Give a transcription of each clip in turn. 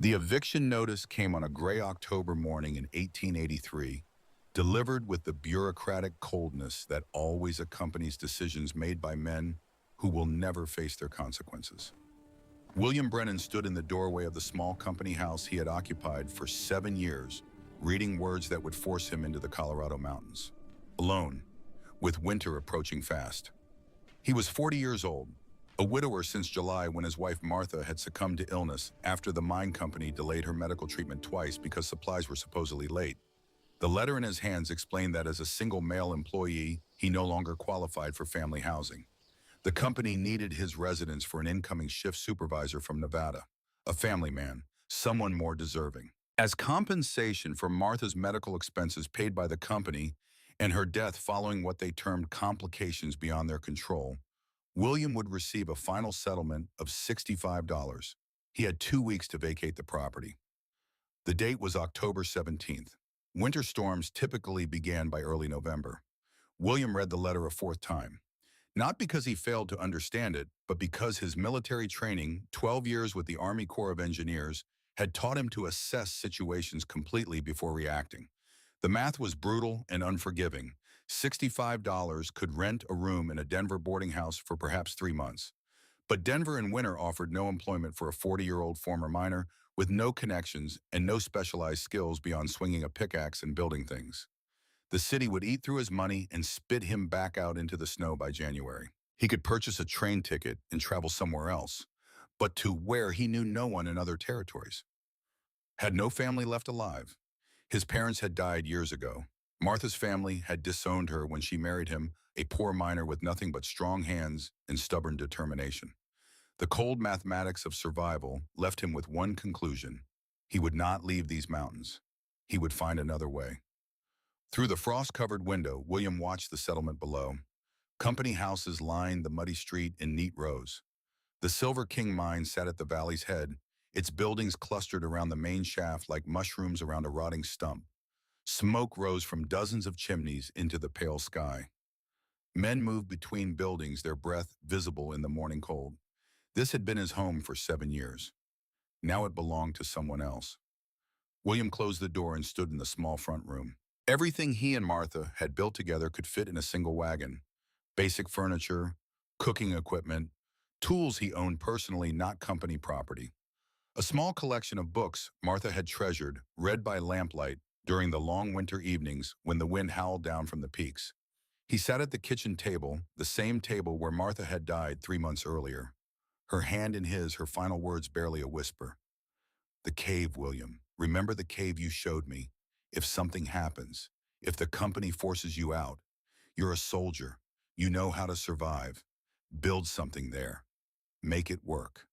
The eviction notice came on a gray October morning in 1883, delivered with the bureaucratic coldness that always accompanies decisions made by men who will never face their consequences. William Brennan stood in the doorway of the small company house he had occupied for 7 years, reading words that would force him into the Colorado mountains. Alone, with winter approaching fast. He was 40 years old, a widower since July when his wife Martha had succumbed to illness after the mine company delayed her medical treatment twice because supplies were supposedly late. The letter in his hands explained that as a single male employee, he no longer qualified for family housing. The company needed his residence for an incoming shift supervisor from Nevada, a family man, someone more deserving. As compensation for Martha's medical expenses paid by the company and her death following what they termed complications beyond their control, William would receive a final settlement of $65. He had 2 weeks to vacate the property. The date was October 17th. Winter storms typically began by early November. William read the letter a fourth time. Not because he failed to understand it, but because his military training, 12 years with the Army Corps of Engineers, had taught him to assess situations completely before reacting. The math was brutal and unforgiving. $65 could rent a room in a Denver boarding house for perhaps 3 months. But Denver in winter offered no employment for a 40-year-old former miner with no connections and no specialized skills beyond swinging a pickaxe and building things. The city would eat through his money and spit him back out into the snow by January. He could purchase a train ticket and travel somewhere else, but to where he knew no one in other territories. Had no family left alive. His parents had died years ago. Martha's family had disowned her when she married him, a poor miner with nothing but strong hands and stubborn determination. The cold mathematics of survival left him with one conclusion. He would not leave these mountains. He would find another way. Through the frost-covered window, William watched the settlement below. Company houses lined the muddy street in neat rows. The Silver King mine sat at the valley's head, its buildings clustered around the main shaft like mushrooms around a rotting stump. Smoke rose from dozens of chimneys into the pale sky. Men moved between buildings, their breath visible in the morning cold. This had been his home for 7 years. Now it belonged to someone else. William closed the door and stood in the small front room. Everything he and Martha had built together could fit in a single wagon. Basic furniture, cooking equipment, tools he owned personally, not company property. A small collection of books Martha had treasured, read by lamplight during the long winter evenings when the wind howled down from the peaks. He sat at the kitchen table, the same table where Martha had died 3 months earlier. Her hand in his, her final words barely a whisper. "The cave, William. Remember the cave you showed me. If something happens, if the company forces you out, you're a soldier. You know how to survive. Build something there. Make it work."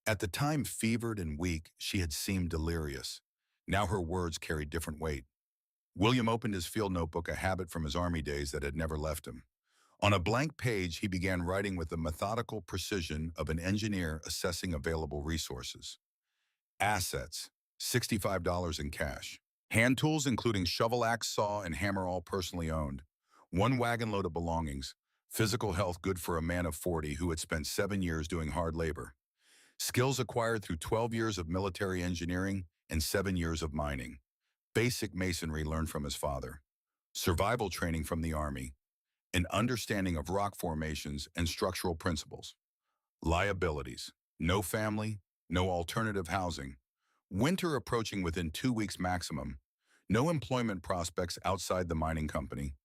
At the time, fevered and weak, she had seemed delirious. Now her words carried different weight. William opened his field notebook, a habit from his Army days that had never left him. On a blank page, he began writing with the methodical precision of an engineer assessing available resources. Assets, $65 in cash. Hand tools, including shovel, axe, saw, and hammer, all personally owned. 1 wagon load of belongings. Physical health good for a man of 40 who had spent 7 years doing hard labor. Skills acquired through 12 years of military engineering and 7 years of mining. Basic masonry learned from his father. Survival training from the Army. An understanding of rock formations and structural principles. Liabilities. No family, no alternative housing. Winter approaching within 2 weeks maximum. No employment prospects outside the mining company.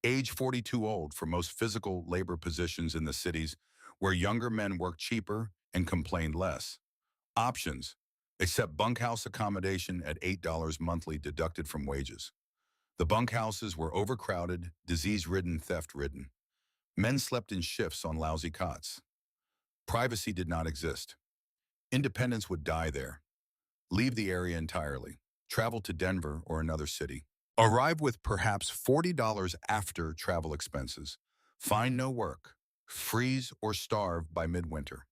Age 42 old for most physical labor positions in the cities where younger men work cheaper and complained less. Options. Accept bunkhouse accommodation at $8 monthly deducted from wages. The bunkhouses were overcrowded, disease-ridden, theft-ridden. Men slept in shifts on lousy cots. Privacy did not exist. Independence would die there. Leave the area entirely. Travel to Denver or another city. Arrive with perhaps $40 after travel expenses. Find no work. Freeze or starve by midwinter.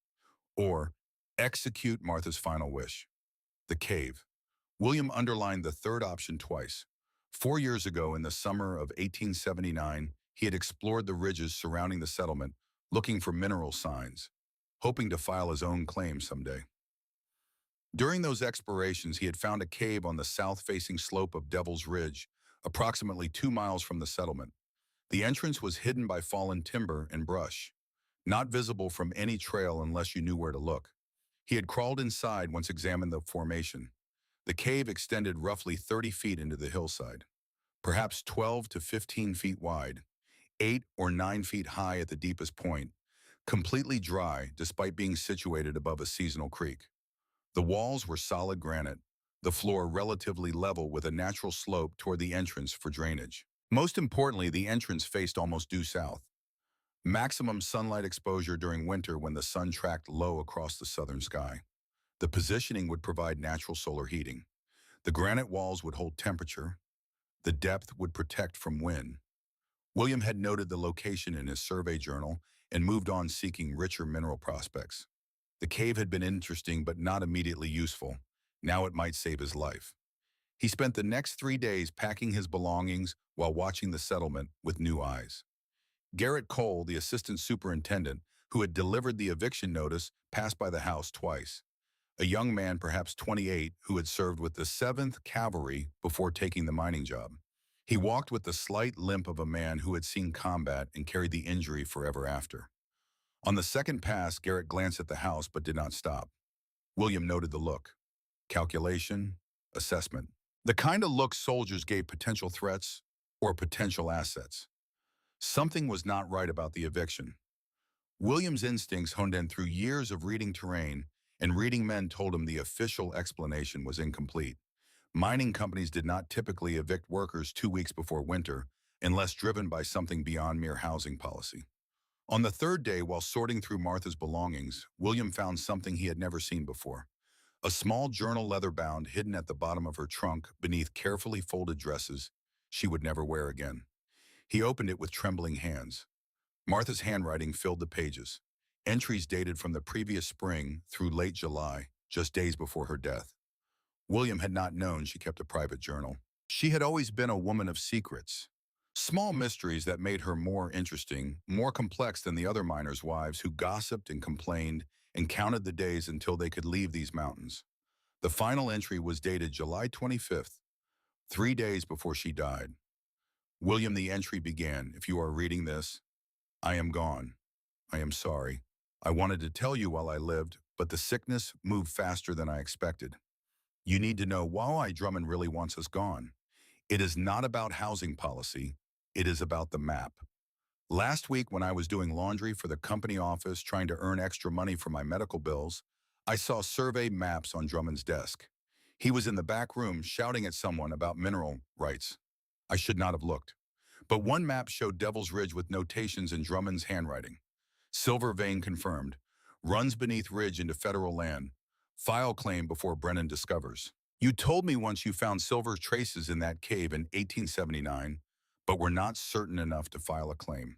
Or execute Martha's final wish. The cave. William underlined the third option twice. 4 years ago, in the summer of 1879, he had explored the ridges surrounding the settlement, looking for mineral signs, hoping to file his own claim someday. During those explorations, he had found a cave on the south-facing slope of Devil's Ridge, approximately 2 miles from the settlement. The entrance was hidden by fallen timber and brush, not visible from any trail unless you knew where to look. He had crawled inside once examined the formation. The cave extended roughly 30 feet into the hillside, perhaps 12 to 15 feet wide, 8 or 9 feet high at the deepest point, completely dry despite being situated above a seasonal creek. The walls were solid granite, the floor relatively level with a natural slope toward the entrance for drainage. Most importantly, the entrance faced almost due south. Maximum sunlight exposure during winter when the sun tracked low across the southern sky. The positioning would provide natural solar heating. The granite walls would hold temperature. The depth would protect from wind. William had noted the location in his survey journal and moved on seeking richer mineral prospects. The cave had been interesting but not immediately useful. Now it might save his life. He spent the next 3 days packing his belongings while watching the settlement with new eyes. Garrett Cole, the assistant superintendent, who had delivered the eviction notice, passed by the house twice. A young man, perhaps 28, who had served with the 7th Cavalry before taking the mining job. He walked with the slight limp of a man who had seen combat and carried the injury forever after. On the second pass, Garrett glanced at the house but did not stop. William noted the look. Calculation, assessment. The kind of look soldiers gave potential threats or potential assets. Something was not right about the eviction. William's instincts honed in through years of reading terrain, and reading men told him the official explanation was incomplete. Mining companies did not typically evict workers 2 weeks before winter unless driven by something beyond mere housing policy. On the third day, while sorting through Martha's belongings, William found something he had never seen before. A small journal leather bound hidden at the bottom of her trunk beneath carefully folded dresses she would never wear again. He opened it with trembling hands. Martha's handwriting filled the pages, entries dated from the previous spring through late July, just days before her death. William had not known she kept a private journal. She had always been a woman of secrets, small mysteries that made her more interesting, more complex than the other miners' wives who gossiped and complained and counted the days until they could leave these mountains. The final entry was dated July 25th, 3 days before she died. William, the entry began, "If you are reading this, I am gone. I am sorry. I wanted to tell you while I lived, but the sickness moved faster than I expected. You need to know why Drummond really wants us gone. It is not about housing policy. It is about the map. Last week when I was doing laundry for the company office trying to earn extra money for my medical bills, I saw survey maps on Drummond's desk. He was in the back room shouting at someone about mineral rights. I should not have looked. But one map showed Devil's Ridge with notations in Drummond's handwriting. Silver vein confirmed. Runs beneath ridge into federal land. File claim before Brennan discovers. You told me once you found silver traces in that cave in 1879, but were not certain enough to file a claim.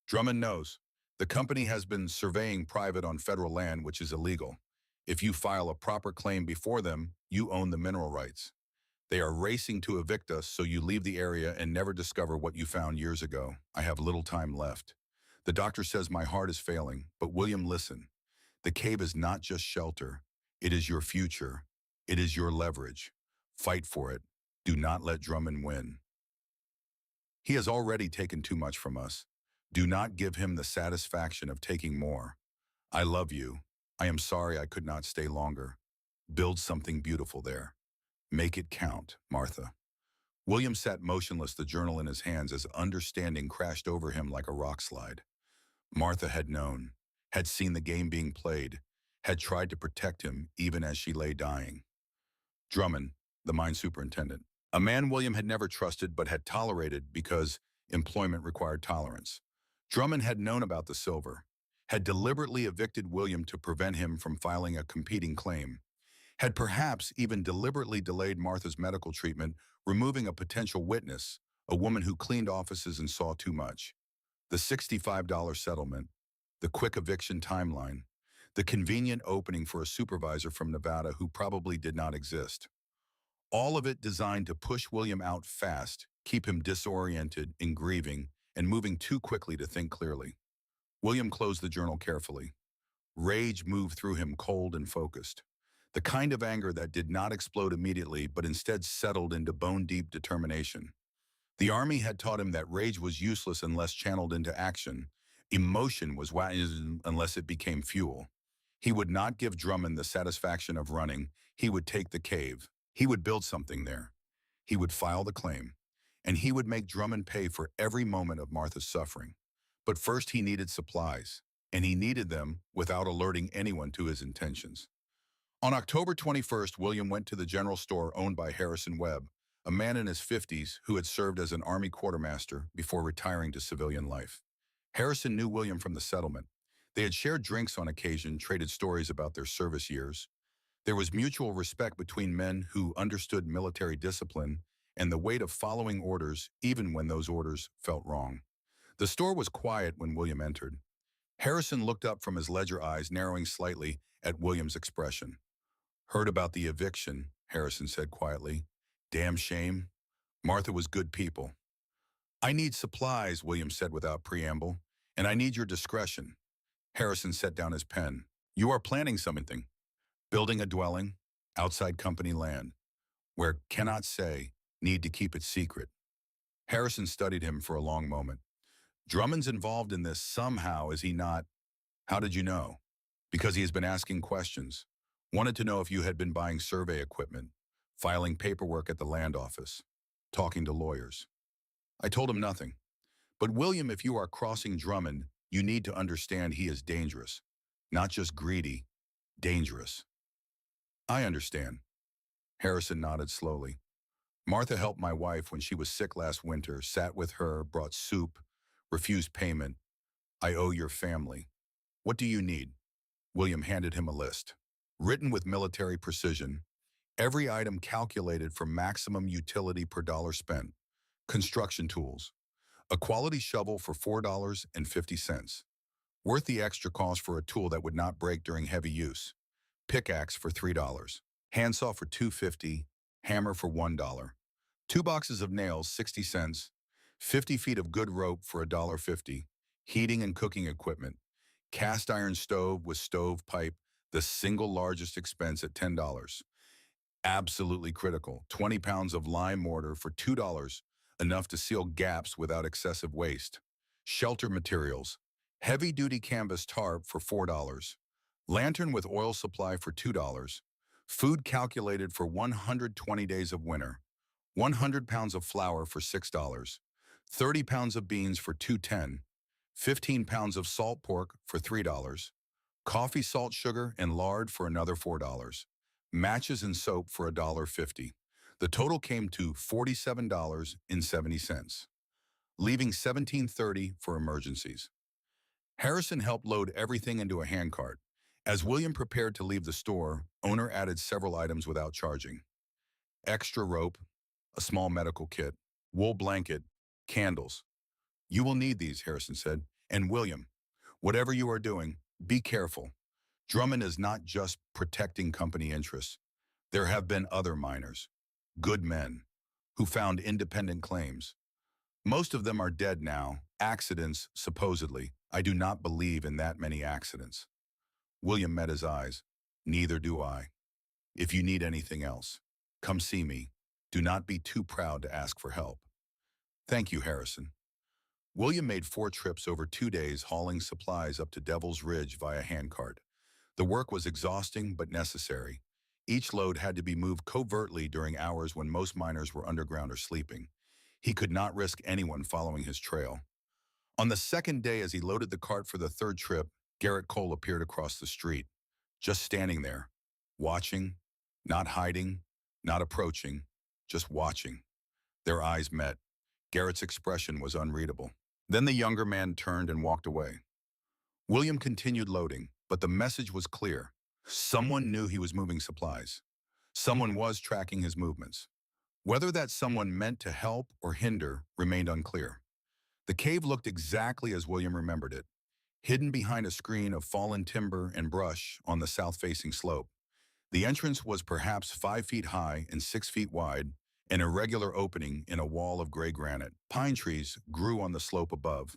Drummond knows. The company has been surveying private on federal land, which is illegal. If you file a proper claim before them, you own the mineral rights. They are racing to evict us, so you leave the area and never discover what you found years ago. I have little time left. The doctor says my heart is failing, but William, listen. The cave is not just shelter. It is your future. It is your leverage. Fight for it. Do not let Drummond win. He has already taken too much from us. Do not give him the satisfaction of taking more. I love you. I am sorry I could not stay longer. Build something beautiful there. Make it count, Martha." William sat motionless, the journal in his hands, as understanding crashed over him like a rock slide. Martha had known, had seen the game being played, had tried to protect him even as she lay dying. Drummond, the mine superintendent, a man William had never trusted but had tolerated because employment required tolerance. Drummond had known about the silver, had deliberately evicted William to prevent him from filing a competing claim, had perhaps even deliberately delayed Martha's medical treatment, removing a potential witness, a woman who cleaned offices and saw too much. The $65 settlement, the quick eviction timeline, the convenient opening for a supervisor from Nevada who probably did not exist. All of it designed to push William out fast, keep him disoriented and grieving, and moving too quickly to think clearly. William closed the journal carefully. Rage moved through him, cold and focused. The kind of anger that did not explode immediately but instead settled into bone-deep determination. The army had taught him that rage was useless unless channeled into action. Emotion was wise unless it became fuel. He would not give Drummond the satisfaction of running. He would take the cave. He would build something there. He would file the claim. And he would make Drummond pay for every moment of Martha's suffering. But first he needed supplies, and he needed them without alerting anyone to his intentions. On October 21st, William went to the general store owned by Harrison Webb, a man in his 50s who had served as an Army quartermaster before retiring to civilian life. Harrison knew William from the settlement. They had shared drinks on occasion, traded stories about their service years. There was mutual respect between men who understood military discipline and the weight of following orders even when those orders felt wrong. The store was quiet when William entered. Harrison looked up from his ledger, eyes narrowing slightly at William's expression. "Heard about the eviction," Harrison said quietly. "Damn shame. Martha was good people." "I need supplies," William said without preamble, "and I need your discretion." Harrison set down his pen. "You are planning something. Building a dwelling, outside company land, where cannot say, need to keep it secret." Harrison studied him for a long moment. "Drummond's involved in this somehow, is he not?" "How did you know?" "Because he has been asking questions. Wanted to know if you had been buying survey equipment, filing paperwork at the land office, talking to lawyers." I told him nothing. "But William, if you are crossing Drummond, you need to understand he is dangerous. Not just greedy, dangerous." "I understand." Harrison nodded slowly. "Martha helped my wife when she was sick last winter, sat with her, brought soup, refused payment. I owe your family. What do you need?" William handed him a list. Written with military precision, every item calculated for maximum utility per dollar spent. Construction tools. A quality shovel for $4.50. Worth the extra cost for a tool that would not break during heavy use. Pickaxe for $3. Handsaw for $2.50. Hammer for $1. 2 boxes of nails, 60 cents. 50 feet of good rope for $1.50. Heating and cooking equipment. Cast iron stove with stovepipe, the single largest expense at $10. Absolutely critical. 20 pounds of lime mortar for $2, enough to seal gaps without excessive waste. Shelter materials. Heavy-duty canvas tarp for $4. Lantern with oil supply for $2. Food calculated for 120 days of winter. 100 pounds of flour for $6. 30 pounds of beans for $2.10. 15 pounds of salt pork for $3. Coffee, salt, sugar, and lard for another $4. Matches and soap for $1.50. The total came to $47.70, leaving $17.30 for emergencies. Harrison helped load everything into a handcart. As William prepared to leave the store, owner added several items without charging. Extra rope, a small medical kit, wool blanket, candles. "You will need these," Harrison said. "And William, whatever you are doing, be careful. Drummond is not just protecting company interests. There have been other miners, good men, who found independent claims. Most of them are dead now, accidents, supposedly. I do not believe in that many accidents." William met his eyes. "Neither do I. If you need anything else, come see me. Do not be too proud to ask for help." "Thank you, Harrison." William made 4 trips over 2 days, hauling supplies up to Devil's Ridge via handcart. The work was exhausting but necessary. Each load had to be moved covertly during hours when most miners were underground or sleeping. He could not risk anyone following his trail. On the second day, as he loaded the cart for the 3rd trip, Garrett Cole appeared across the street, just standing there, watching, not hiding, not approaching, just watching. Their eyes met. Garrett's expression was unreadable. Then the younger man turned and walked away. William continued loading, but the message was clear. Someone knew he was moving supplies. Someone was tracking his movements. Whether that someone meant to help or hinder remained unclear. The cave looked exactly as William remembered it, hidden behind a screen of fallen timber and brush on the south-facing slope. The entrance was perhaps 5 feet high and 6 feet wide, an irregular opening in a wall of gray granite. Pine trees grew on the slope above.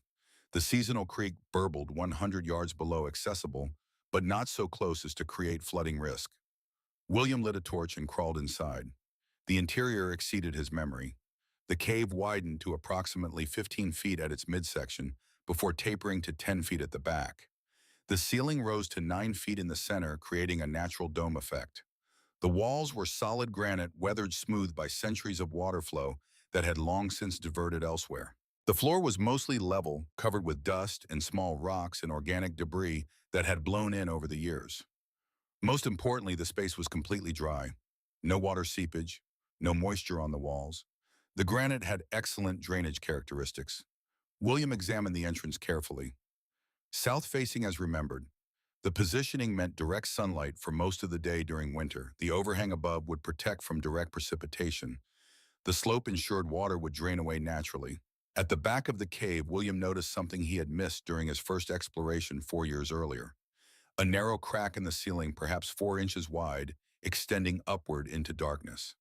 The seasonal creek burbled 100 yards below, accessible, but not so close as to create flooding risk. William lit a torch and crawled inside. The interior exceeded his memory. The cave widened to approximately 15 feet at its midsection before tapering to 10 feet at the back. The ceiling rose to 9 feet in the center, creating a natural dome effect. The walls were solid granite, weathered smooth by centuries of water flow that had long since diverted elsewhere. The floor was mostly level, covered with dust and small rocks and organic debris that had blown in over the years. Most importantly, the space was completely dry. No water seepage, no moisture on the walls. The granite had excellent drainage characteristics. William examined the entrance carefully. South-facing as remembered, the positioning meant direct sunlight for most of the day during winter. The overhang above would protect from direct precipitation. The slope ensured water would drain away naturally. At the back of the cave, William noticed something he had missed during his first exploration 4 years earlier. A narrow crack in the ceiling, perhaps 4 inches wide, extending upward into darkness.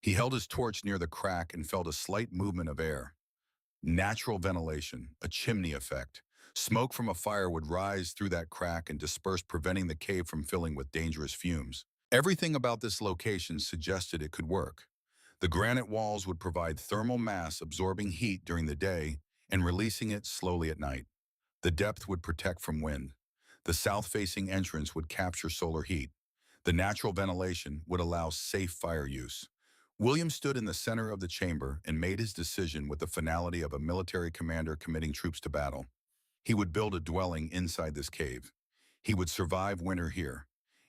He held his torch near the crack and felt a slight movement of air. Natural ventilation, a chimney effect. Smoke from a fire would rise through that crack and disperse, preventing the cave from filling with dangerous fumes. Everything about this location suggested it could work. The granite walls would provide thermal mass, absorbing heat during the day and releasing it slowly at night. The depth would protect from wind. The south-facing entrance would capture solar heat. The natural ventilation would allow safe fire use. William stood in the center of the chamber and made his decision with the finality of a military commander committing troops to battle. He would build a dwelling inside this cave. He would survive winter here,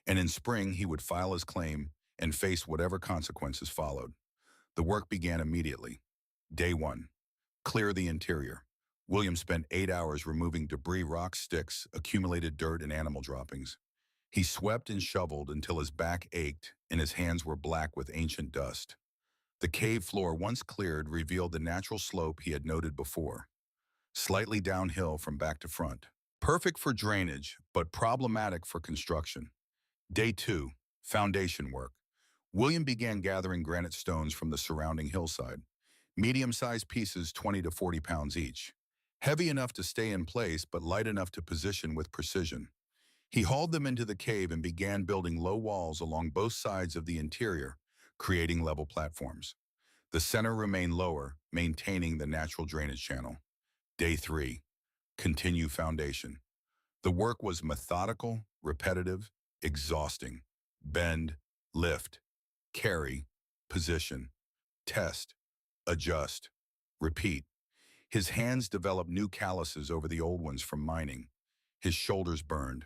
and in spring he would file his claim and face whatever consequences followed. The work began immediately. Day 1. Clear the interior. William spent 8 hours removing debris, rocks, sticks, accumulated dirt, and animal droppings. He swept and shoveled until his back ached and his hands were black with ancient dust. The cave floor, once cleared, revealed the natural slope he had noted before, slightly downhill from back to front. Perfect for drainage, but problematic for construction. Day 2. Foundation work. William began gathering granite stones from the surrounding hillside. Medium-sized pieces, 20 to 40 pounds each. Heavy enough to stay in place, but light enough to position with precision. He hauled them into the cave and began building low walls along both sides of the interior, creating level platforms. The center remained lower, maintaining the natural drainage channel. Day 3. Continue foundation. The work was methodical, repetitive, exhausting. Bend, lift, carry, position, test, adjust, repeat. His hands developed new calluses over the old ones from mining. His shoulders burned.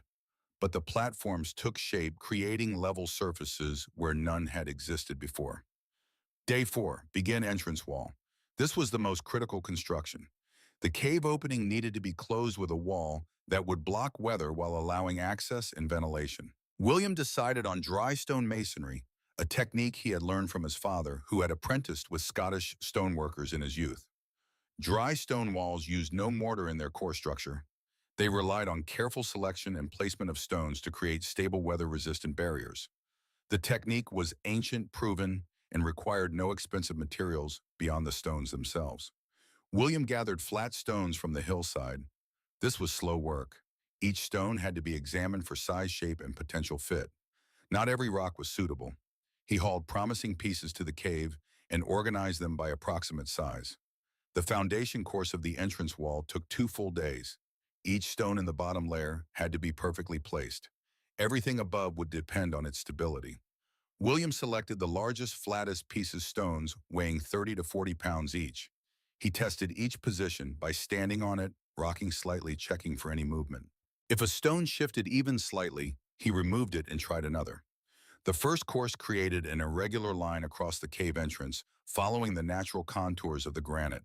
But the platforms took shape, creating level surfaces where none had existed before. Day 4. Begin entrance wall. This was the most critical construction. The cave opening needed to be closed with a wall that would block weather while allowing access and ventilation. William decided on dry stone masonry, a technique he had learned from his father, who had apprenticed with Scottish stoneworkers in his youth. Dry stone walls used no mortar in their core structure. They relied on careful selection and placement of stones to create stable, weather-resistant barriers. The technique was ancient, proven, and required no expensive materials beyond the stones themselves. William gathered flat stones from the hillside. This was slow work. Each stone had to be examined for size, shape, and potential fit. Not every rock was suitable. He hauled promising pieces to the cave and organized them by approximate size. The foundation course of the entrance wall took 2 full days. Each stone in the bottom layer had to be perfectly placed. Everything above would depend on its stability. William selected the largest, flattest pieces stones, weighing 30 to 40 pounds each. He tested each position by standing on it, rocking slightly, checking for any movement. If a stone shifted even slightly, he removed it and tried another. The first course created an irregular line across the cave entrance, following the natural contours of the granite.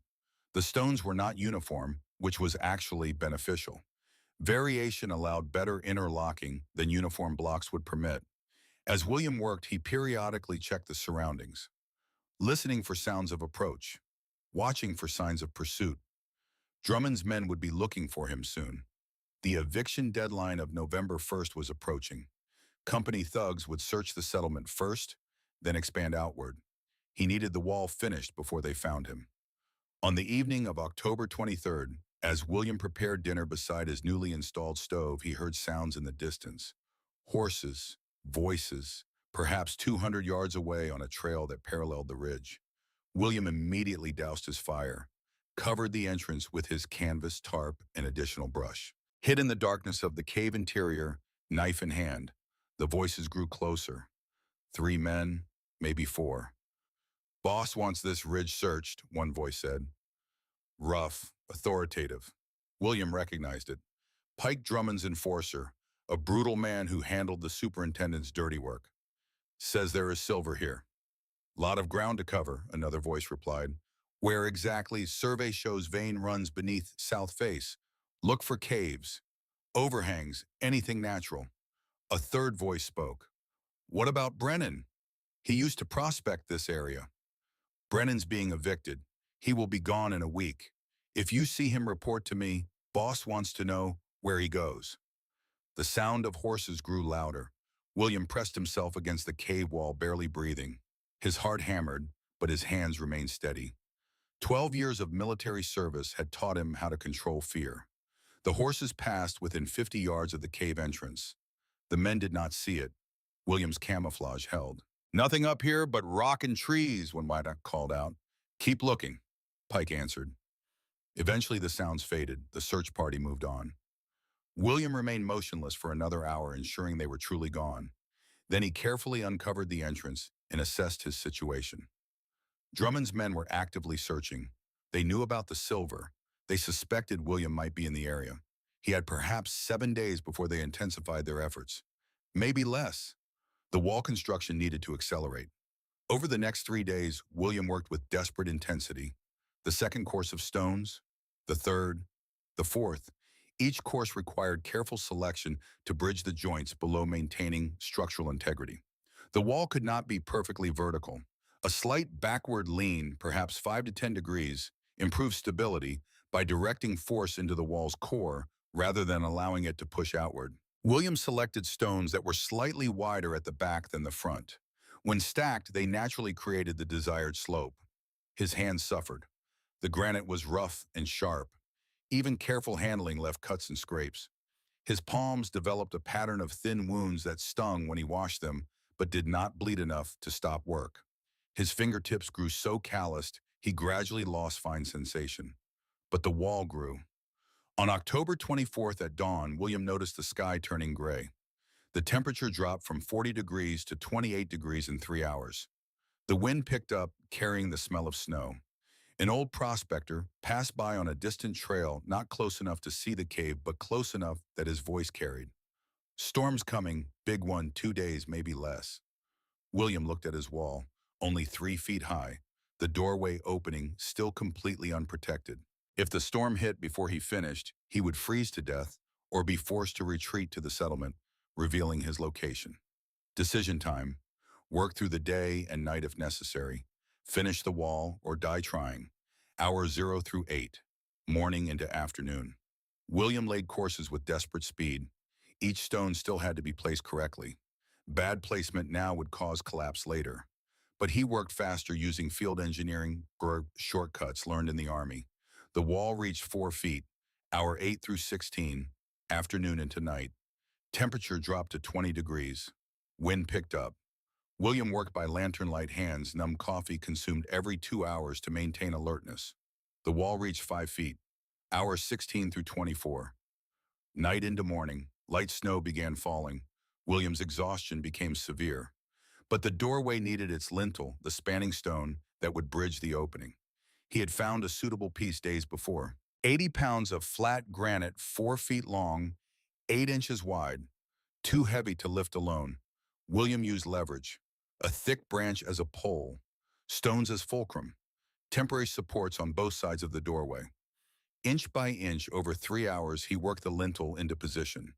The stones were not uniform, which was actually beneficial. Variation allowed better interlocking than uniform blocks would permit. As William worked, he periodically checked the surroundings, listening for sounds of approach, watching for signs of pursuit. Drummond's men would be looking for him soon. The eviction deadline of November 1st was approaching. Company thugs would search the settlement first, then expand outward. He needed the wall finished before they found him. On the evening of October 23rd, as William prepared dinner beside his newly installed stove, he heard sounds in the distance. Horses, voices, perhaps 200 yards away on a trail that paralleled the ridge. William immediately doused his fire, covered the entrance with his canvas tarp and additional brush. Hid in the darkness of the cave interior, knife in hand, the voices grew closer. 3 men, maybe 4. "Boss wants this ridge searched," one voice said. Rough, authoritative. William recognized it. Pike Drummond's enforcer, a brutal man who handled the superintendent's dirty work. "Says there is silver here." "Lot of ground to cover," another voice replied. "Where exactly? Survey shows vein runs beneath south face. Look for caves, overhangs, anything natural." A third voice spoke. "What about Brennan? He used to prospect this area." "Brennan's being evicted. He will be gone in a week. If you see him, report to me. Boss wants to know where he goes." The sound of horses grew louder. William pressed himself against the cave wall, barely breathing. His heart hammered, but his hands remained steady. 12 years of military service had taught him how to control fear. The horses passed within 50 yards of the cave entrance. The men did not see it. William's camouflage held. "Nothing up here but rock and trees," one miner called out. "Keep looking," Pike answered. Eventually the sounds faded. The search party moved on. William remained motionless for another hour, ensuring they were truly gone. Then he carefully uncovered the entrance and assessed his situation. Drummond's men were actively searching. They knew about the silver. They suspected William might be in the area. He had perhaps 7 days before they intensified their efforts. Maybe less. The wall construction needed to accelerate. Over the next 3 days, William worked with desperate intensity. The second course of stones, the third, the fourth. Each course required careful selection to bridge the joints below, maintaining structural integrity. The wall could not be perfectly vertical. A slight backward lean, perhaps 5 to 10 degrees, improved stability by directing force into the wall's core rather than allowing it to push outward. Williams selected stones that were slightly wider at the back than the front. When stacked, they naturally created the desired slope. His hands suffered. The granite was rough and sharp. Even careful handling left cuts and scrapes. His palms developed a pattern of thin wounds that stung when he washed them, but did not bleed enough to stop work. His fingertips grew so calloused, he gradually lost fine sensation. But the wall grew. On October 24th at dawn, William noticed the sky turning gray. The temperature dropped from 40 degrees to 28 degrees in 3 hours. The wind picked up, carrying the smell of snow. An old prospector passed by on a distant trail, not close enough to see the cave, but close enough that his voice carried. "Storm's coming, big one, 2 days, maybe less." William looked at his wall, only 3 feet high, the doorway opening still completely unprotected. If the storm hit before he finished, he would freeze to death or be forced to retreat to the settlement, revealing his location. Decision time. Work through the day and night if necessary. Finish the wall or die trying. Hours 0 through 8. Morning into afternoon. William laid courses with desperate speed. Each stone still had to be placed correctly. Bad placement now would cause collapse later. But he worked faster using field engineering or shortcuts learned in the Army. The wall reached 4 feet. Hour 8 through 16. Afternoon into night. Temperature dropped to 20 degrees. Wind picked up. William worked by lantern-light hands. Numb coffee consumed every 2 hours to maintain alertness. The wall reached 5 feet. Hours 16 through 24. Night into morning. Light snow began falling. William's exhaustion became severe. But the doorway needed its lintel, the spanning stone that would bridge the opening. He had found a suitable piece days before. 80 pounds of flat granite, 4 feet long, 8 inches wide, too heavy to lift alone. William used leverage, a thick branch as a pole, stones as fulcrum, temporary supports on both sides of the doorway. Inch by inch, over 3 hours, he worked the lintel into position.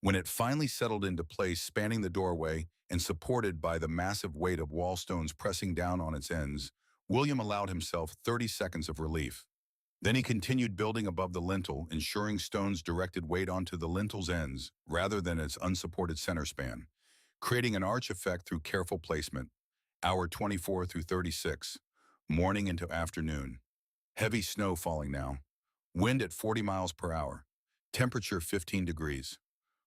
When it finally settled into place, spanning the doorway and supported by the massive weight of wall stones pressing down on its ends, William allowed himself 30 seconds of relief. Then he continued building above the lintel, ensuring stones directed weight onto the lintel's ends rather than its unsupported center span, creating an arch effect through careful placement. Hour 24 through 36, morning into afternoon. Heavy snow falling now. Wind at 40 miles per hour. Temperature 15 degrees.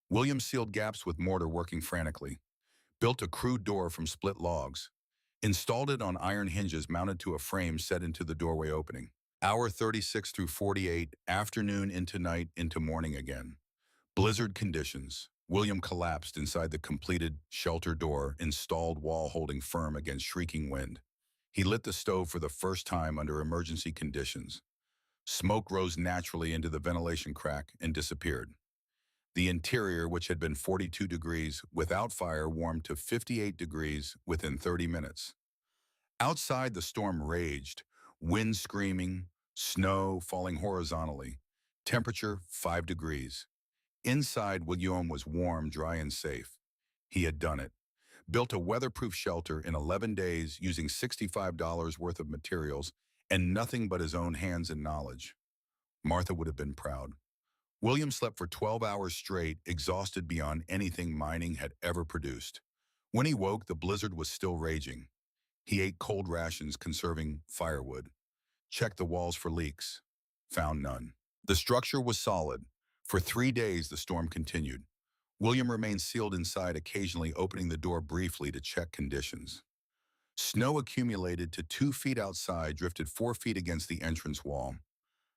William sealed gaps with mortar, working frantically. built a crude door from split logs, installed it on iron hinges mounted to a frame set into the doorway opening. Hour 36 through 48, afternoon into night into morning again. Blizzard conditions. William collapsed inside the completed shelter door, installed wall holding firm against shrieking wind. He lit the stove for the first time under emergency conditions. Smoke rose naturally into the ventilation crack and disappeared. The interior, which had been 42 degrees without fire, warmed to 58 degrees within 30 minutes. Outside, the storm raged, wind screaming, snow falling horizontally, temperature 5 degrees. Inside, William was warm, dry, and safe. He had done it. Built a weatherproof shelter in 11 days using $65 worth of materials and nothing but his own hands and knowledge. Martha would have been proud. William slept for 12 hours straight, exhausted beyond anything mining had ever produced. When he woke, the blizzard was still raging. He ate cold rations, conserving firewood. Checked the walls for leaks. Found none. The structure was solid. For 3 days, the storm continued. William remained sealed inside, occasionally opening the door briefly to check conditions. Snow accumulated to 2 feet outside, drifted 4 feet against the entrance wall.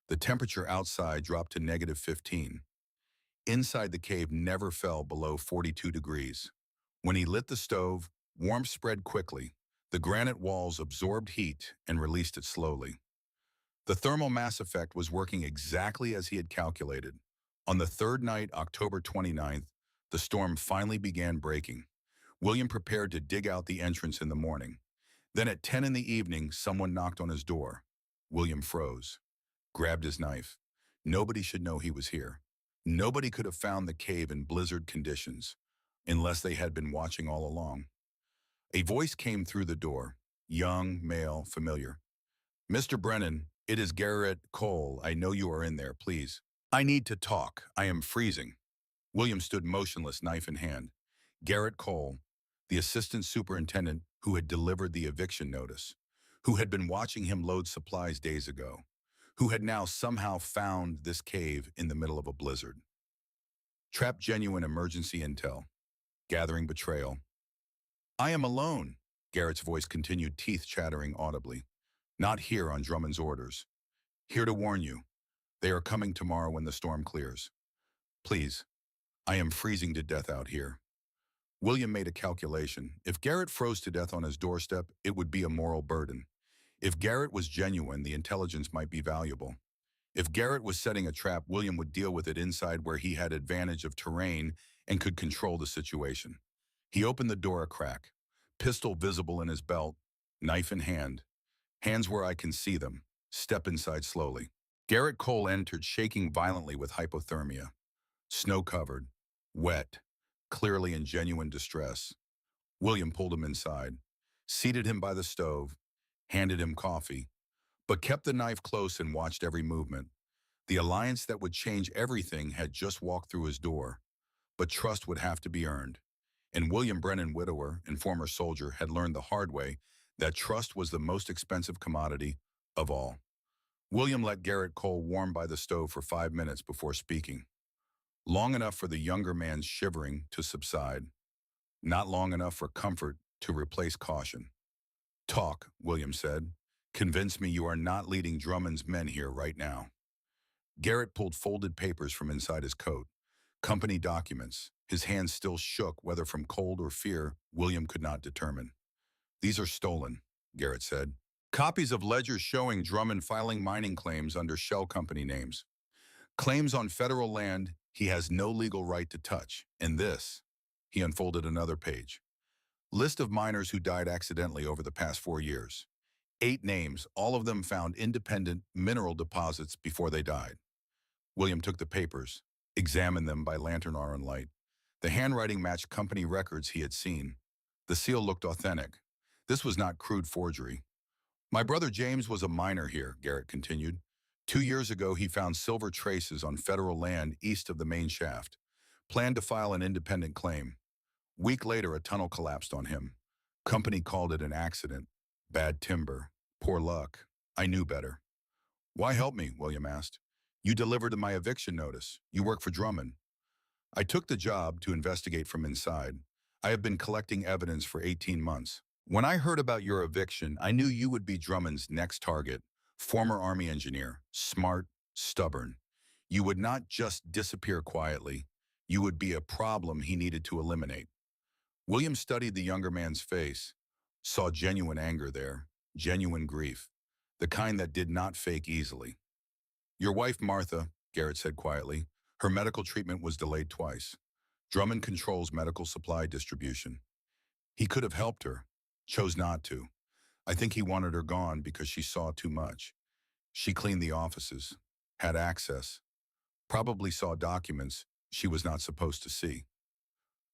The temperature outside dropped to -15. Inside, the cave never fell below 42 degrees. When he lit the stove, warmth spread quickly. The granite walls absorbed heat and released it slowly. The thermal mass effect was working exactly as he had calculated. On the third night, October 29th, the storm finally began breaking. William prepared to dig out the entrance in the morning. Then at 10 in the evening, someone knocked on his door. William froze, grabbed his knife. Nobody should know he was here. Nobody could have found the cave in blizzard conditions, unless they had been watching all along. A voice came through the door, young, male, familiar. "Mr. Brennan, it is Garrett Cole. I know you are in there, please. I need to talk. I am freezing." William stood motionless, knife in hand. Garrett Cole, the assistant superintendent who had delivered the eviction notice, who had been watching him load supplies days ago, who had now somehow found this cave in the middle of a blizzard. Trapped genuine emergency intel. Gathering betrayal. "I am alone," Garrett's voice continued, teeth chattering audibly. "Not here on Drummond's orders. Here to warn you. They are coming tomorrow when the storm clears. Please, I am freezing to death out here." William made a calculation. If Garrett froze to death on his doorstep, it would be a moral burden. If Garrett was genuine, the intelligence might be valuable. If Garrett was setting a trap, William would deal with it inside where he had advantage of terrain and could control the situation. He opened the door a crack, pistol visible in his belt, knife in hand. "Hands where I can see them. Step inside slowly." Garrett Cole entered, shaking violently with hypothermia. Snow-covered, wet, clearly in genuine distress. William pulled him inside, seated him by the stove, handed him coffee, but kept the knife close and watched every movement. The alliance that would change everything had just walked through his door, but trust would have to be earned. And William Brennan, widower and former soldier, had learned the hard way that trust was the most expensive commodity of all. William let Garrett Cole warm by the stove for 5 minutes before speaking. Long enough for the younger man's shivering to subside. Not long enough for comfort to replace caution. "Talk," William said. "Convince me you are not leading Drummond's men here right now." Garrett pulled folded papers from inside his coat. Company documents. His hands still shook, whether from cold or fear, William could not determine. "These are stolen," Garrett said. "Copies of ledgers showing Drummond filing mining claims under shell company names. Claims on federal land he has no legal right to touch. And this," he unfolded another page. "List of miners who died accidentally over the past 4 years. 8 names, all of them found independent mineral deposits before they died." William took the papers, examined them by lantern iron light. The handwriting matched company records he had seen. The seal looked authentic. This was not crude forgery. "My brother James was a miner here," Garrett continued. 2 years ago, he found silver traces on federal land east of the main shaft. Planned to file an independent claim. Week later, a tunnel collapsed on him. Company called it an accident. Bad timber. Poor luck. I knew better. "Why help me?" William asked. "You delivered my eviction notice. You work for Drummond." "I took the job to investigate from inside. I have been collecting evidence for 18 months. When I heard about your eviction, I knew you would be Drummond's next target. Former Army engineer, smart, stubborn. You would not just disappear quietly. You would be a problem he needed to eliminate. William studied the younger man's face, saw genuine anger there, genuine grief, the kind that did not fake easily. Your wife, Martha, Garrett said quietly, her medical treatment was delayed twice. Drummond controls medical supply distribution. He could have helped her, chose not to. I think he wanted her gone because she saw too much. She cleaned the offices, had access, probably saw documents she was not supposed to see.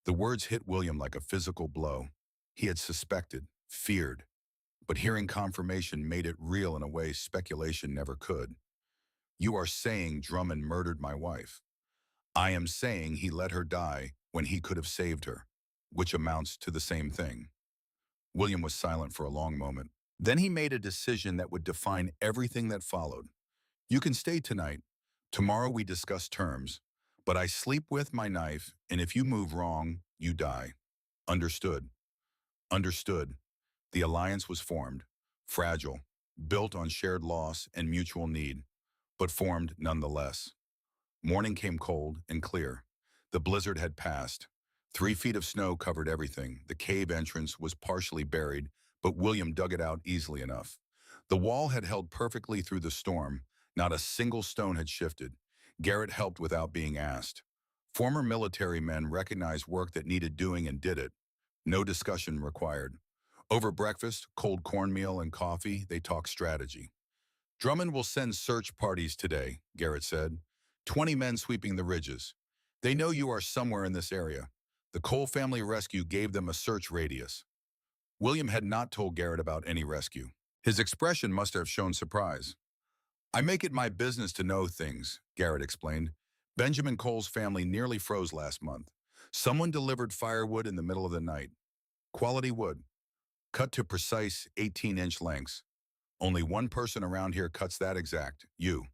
The words hit William like a physical blow. He had suspected, feared, but hearing confirmation made it real in a way speculation never could. You are saying Drummond murdered my wife. I am saying he let her die when he could have saved her, which amounts to the same thing. William was silent for a long moment. Then he made a decision that would define everything that followed. You can stay tonight. Tomorrow we discuss terms, but I sleep with my knife, and if you move wrong, you die. Understood. Understood. The alliance was formed, fragile, built on shared loss and mutual need, but formed nonetheless. Morning came cold and clear. The blizzard had passed. 3 feet of snow covered everything. The cave entrance was partially buried, but William dug it out easily enough. The wall had held perfectly through the storm. Not a single stone had shifted. Garrett helped without being asked. Former military men recognized work that needed doing and did it. No discussion required. Over breakfast, cold cornmeal and coffee, they talked strategy. Drummond will send search parties today, Garrett said. 20 men sweeping the ridges. They know you are somewhere in this area. The Cole family rescue gave them a search radius. William had not told Garrett about any rescue. His expression must have shown surprise. I make it my business to know things, Garrett explained. Benjamin Cole's family nearly froze last month. Someone delivered firewood in the middle of the night. Quality wood, cut to precise 18-inch lengths. Only one person around here cuts that exact, you.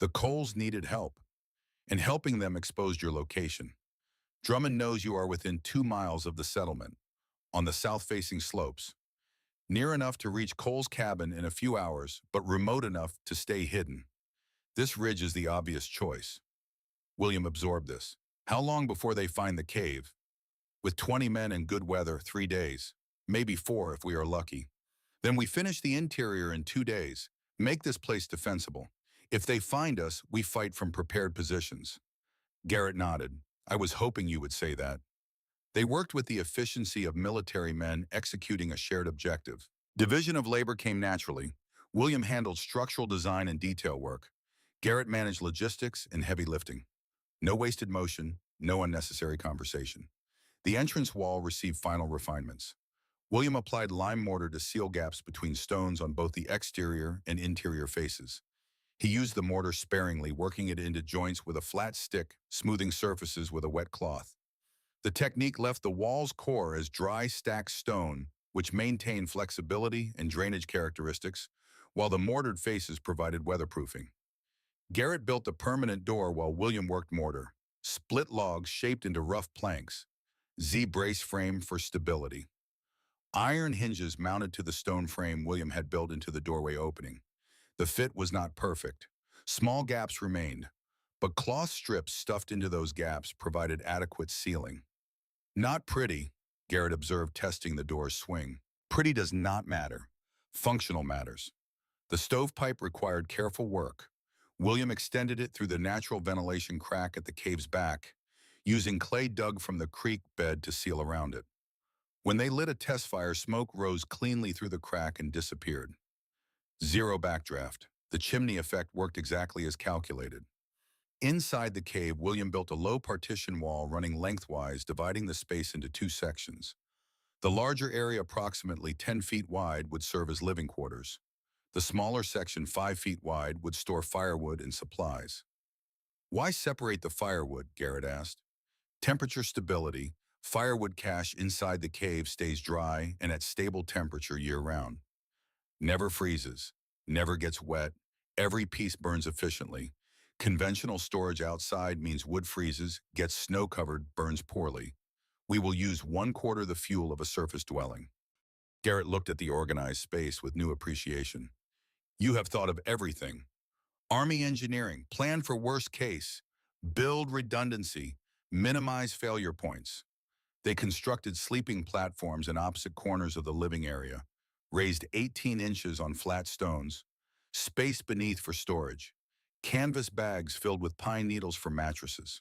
The Coles needed help, and helping them exposed your location. Drummond knows you are within 2 miles of the settlement, on the south-facing slopes. Near enough to reach Cole's cabin in a few hours, but remote enough to stay hidden. This ridge is the obvious choice. William absorbed this. How long before they find the cave? With 20 men and good weather, 3 days. Maybe 4 if we are lucky. Then we finish the interior in 2 days. Make this place defensible. If they find us, we fight from prepared positions. Garrett nodded. I was hoping you would say that. They worked with the efficiency of military men executing a shared objective. Division of labor came naturally. William handled structural design and detail work. Garrett managed logistics and heavy lifting. No wasted motion, no unnecessary conversation. The entrance wall received final refinements. William applied lime mortar to seal gaps between stones on both the exterior and interior faces. He used the mortar sparingly, working it into joints with a flat stick, smoothing surfaces with a wet cloth. The technique left the wall's core as dry stacked stone, which maintained flexibility and drainage characteristics, while the mortared faces provided weatherproofing. Garrett built a permanent door while William worked mortar, split logs shaped into rough planks, Z-brace frame for stability. Iron hinges mounted to the stone frame William had built into the doorway opening. The fit was not perfect. Small gaps remained, but cloth strips stuffed into those gaps provided adequate sealing. Not pretty, Garrett observed, testing the door's swing. Pretty does not matter. Functional matters. The stovepipe required careful work. William extended it through the natural ventilation crack at the cave's back, using clay dug from the creek bed to seal around it. When they lit a test fire, smoke rose cleanly through the crack and disappeared. Zero backdraft. The chimney effect worked exactly as calculated. Inside the cave, William built a low partition wall running lengthwise, dividing the space into 2 sections. The larger area, approximately 10 feet wide, would serve as living quarters. The smaller section, 5 feet wide, would store firewood and supplies. Why separate the firewood? Garrett asked. Temperature stability. Firewood cache inside the cave stays dry and at stable temperature year-round. Never freezes, never gets wet, every piece burns efficiently. Conventional storage outside means wood freezes, gets snow-covered, burns poorly. We will use 1/4 the fuel of a surface dwelling. Garrett looked at the organized space with new appreciation. You have thought of everything. Army engineering, plan for worst case, build redundancy, minimize failure points. They constructed sleeping platforms in opposite corners of the living area, raised 18 inches on flat stones, space beneath for storage, canvas bags filled with pine needles for mattresses.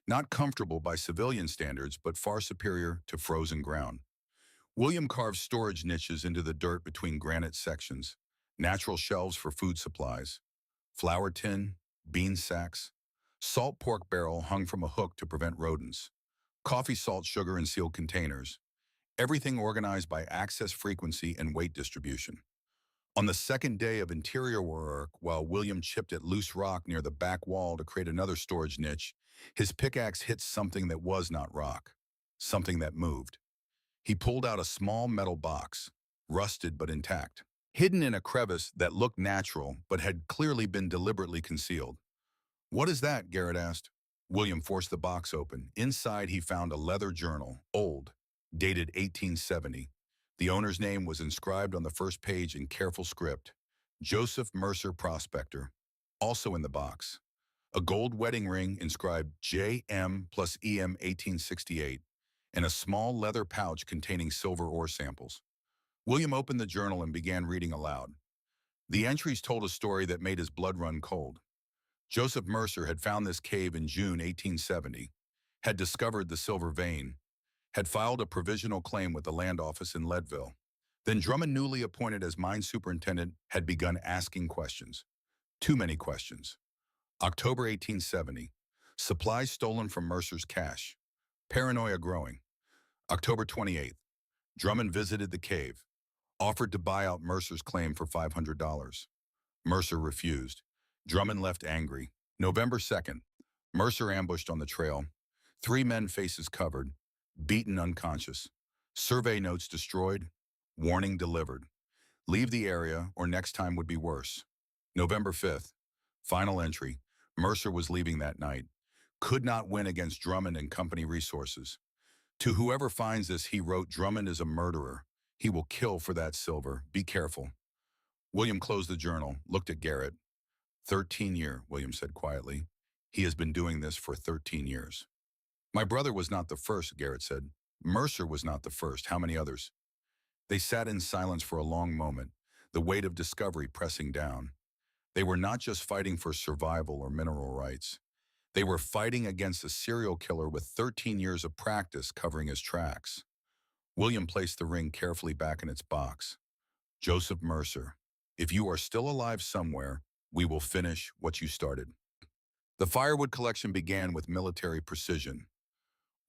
Not comfortable by civilian standards, but far superior to frozen ground. William carved storage niches into the dirt between granite sections, natural shelves for food supplies, flour tin, bean sacks, salt pork barrel hung from a hook to prevent rodents, coffee, salt, sugar in sealed containers, everything organized by access frequency and weight distribution. On the second day of interior work, while William chipped at loose rock near the back wall to create another storage niche, his pickaxe hit something that was not rock, something that moved. He pulled out a small metal box, rusted but intact, hidden in a crevice that looked natural but had clearly been deliberately concealed. What is that? Garrett asked. William forced the box open. Inside, he found a leather journal, old, dated 1870. The owner's name was inscribed on the first page in careful script, Joseph Mercer, Prospector. Also in the box, a gold wedding ring inscribed J.M. plus E.M. 1868, and a small leather pouch containing silver ore samples. William opened the journal and began reading aloud. The entries told a story that made his blood run cold. Joseph Mercer had found this cave in June 1870, had discovered the silver vein, had filed a provisional claim with the land office in Leadville. Then Drummond, newly appointed as mine superintendent, had begun asking questions. Too many questions. October 1870. Supplies stolen from Mercer's cache. Paranoia growing. October 28th. Drummond visited the cave, offered to buy out Mercer's claim for $500. Mercer refused. Drummond left angry. November 2nd. Mercer ambushed on the trail. 3 men, faces covered, beaten unconscious. Survey notes destroyed. Warning delivered. Leave the area or next time would be worse. November 5th. Final entry. Mercer was leaving that night. Could not win against Drummond and company resources. To whoever finds this, he wrote, Drummond is a murderer. He will kill for that silver. Be careful. William closed the journal, looked at Garrett. 13 years, William said quietly. He has been doing this for 13 years. My brother was not the first, Garrett said. Mercer was not the first. How many others? They sat in silence for a long moment, the weight of discovery pressing down. They were not just fighting for survival or mineral rights. They were fighting against a serial killer with 13 years of practice covering his tracks. William placed the ring carefully back in its box. Joseph Mercer, if you are still alive somewhere, we will finish what you started. The firewood collection began with military precision.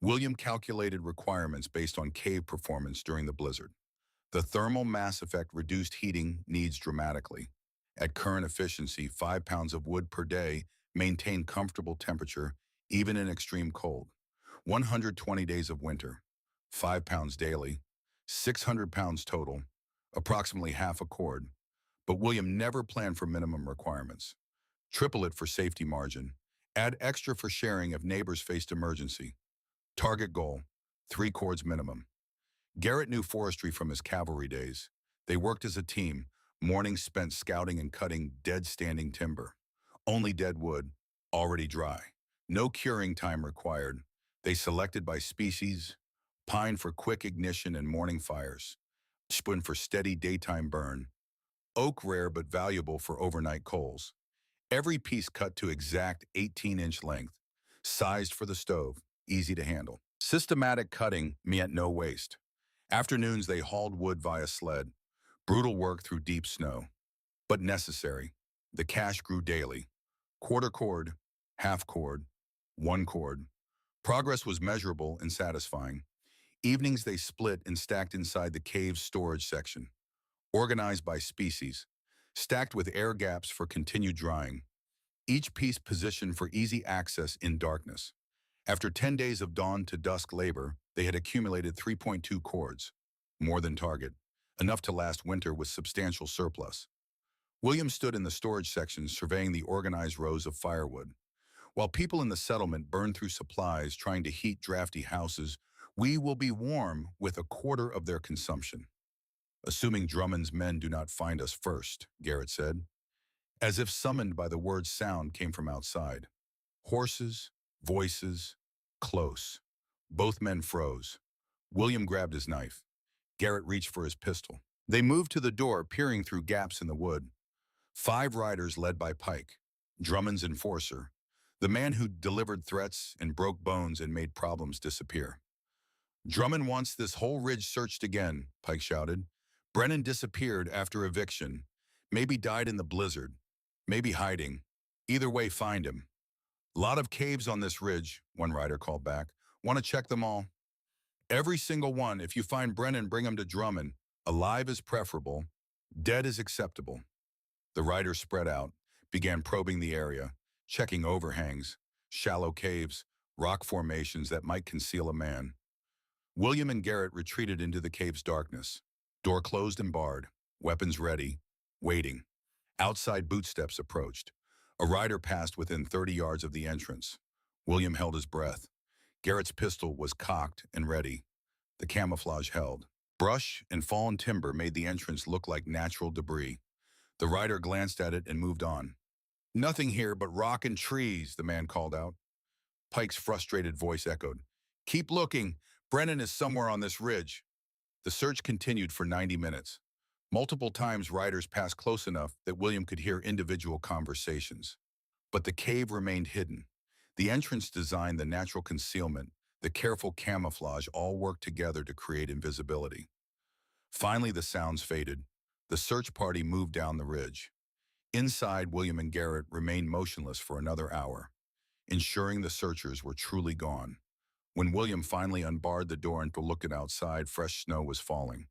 William calculated requirements based on cave performance during the blizzard. The thermal mass effect reduced heating needs dramatically. At current efficiency, 5 pounds of wood per day maintained comfortable temperature even in extreme cold. 120 days of winter, 5 pounds daily, 600 pounds total, approximately half a cord. But William never planned for minimum requirements. Triple it for safety margin. Add extra for sharing if neighbors faced emergency. Target goal, 3 cords minimum. Garrett knew forestry from his cavalry days. They worked as a team, mornings spent scouting and cutting dead standing timber. Only dead wood, already dry. No curing time required. They selected by species, pine for quick ignition and morning fires, spruce for steady daytime burn, oak rare but valuable for overnight coals. Every piece cut to exact 18-inch length, sized for the stove, easy to handle. Systematic cutting meant no waste. Afternoons they hauled wood via sled, brutal work through deep snow, but necessary. The cache grew daily. Quarter cord, half cord, 1 cord. Progress was measurable and satisfying. Evenings they split and stacked inside the cave's storage section, organized by species, stacked with air gaps for continued drying. Each piece positioned for easy access in darkness. After 10 days of dawn to dusk labor, they had accumulated 3.2 cords, more than target, enough to last winter with substantial surplus. William stood in the storage section surveying the organized rows of firewood. While people in the settlement burned through supplies trying to heat drafty houses, We will be warm with a quarter of their consumption. Assuming Drummond's men do not find us first, Garrett said, as if summoned by the word's sound came from outside. Horses, voices, close. Both men froze. William grabbed his knife. Garrett reached for his pistol. They moved to the door, peering through gaps in the wood. 5 riders led by Pike, Drummond's enforcer, the man who delivered threats and broke bones and made problems disappear. Drummond wants this whole ridge searched again, Pike shouted. Brennan disappeared after eviction. Maybe died in the blizzard. Maybe hiding. Either way, find him. Lot of caves on this ridge, one rider called back. Want to check them all? Every single one. If you find Brennan, bring him to Drummond. Alive is preferable. Dead is acceptable. The riders spread out, began probing the area, checking overhangs, shallow caves, rock formations that might conceal a man. William and Garrett retreated into the cave's darkness. Door closed and barred, weapons ready, waiting. Outside bootsteps approached. A rider passed within 30 yards of the entrance. William held his breath. Garrett's pistol was cocked and ready. The camouflage held. Brush and fallen timber made the entrance look like natural debris. The rider glanced at it and moved on. Nothing here but rock and trees, the man called out. Pike's frustrated voice echoed. Keep looking. Brennan is somewhere on this ridge. The search continued for 90 minutes. Multiple times riders passed close enough that William could hear individual conversations. But the cave remained hidden. The entrance design, the natural concealment, the careful camouflage all worked together to create invisibility. Finally, the sounds faded. The search party moved down the ridge. Inside, William and Garrett remained motionless for another hour, ensuring the searchers were truly gone. When William finally unbarred the door and looked outside, fresh snow was falling.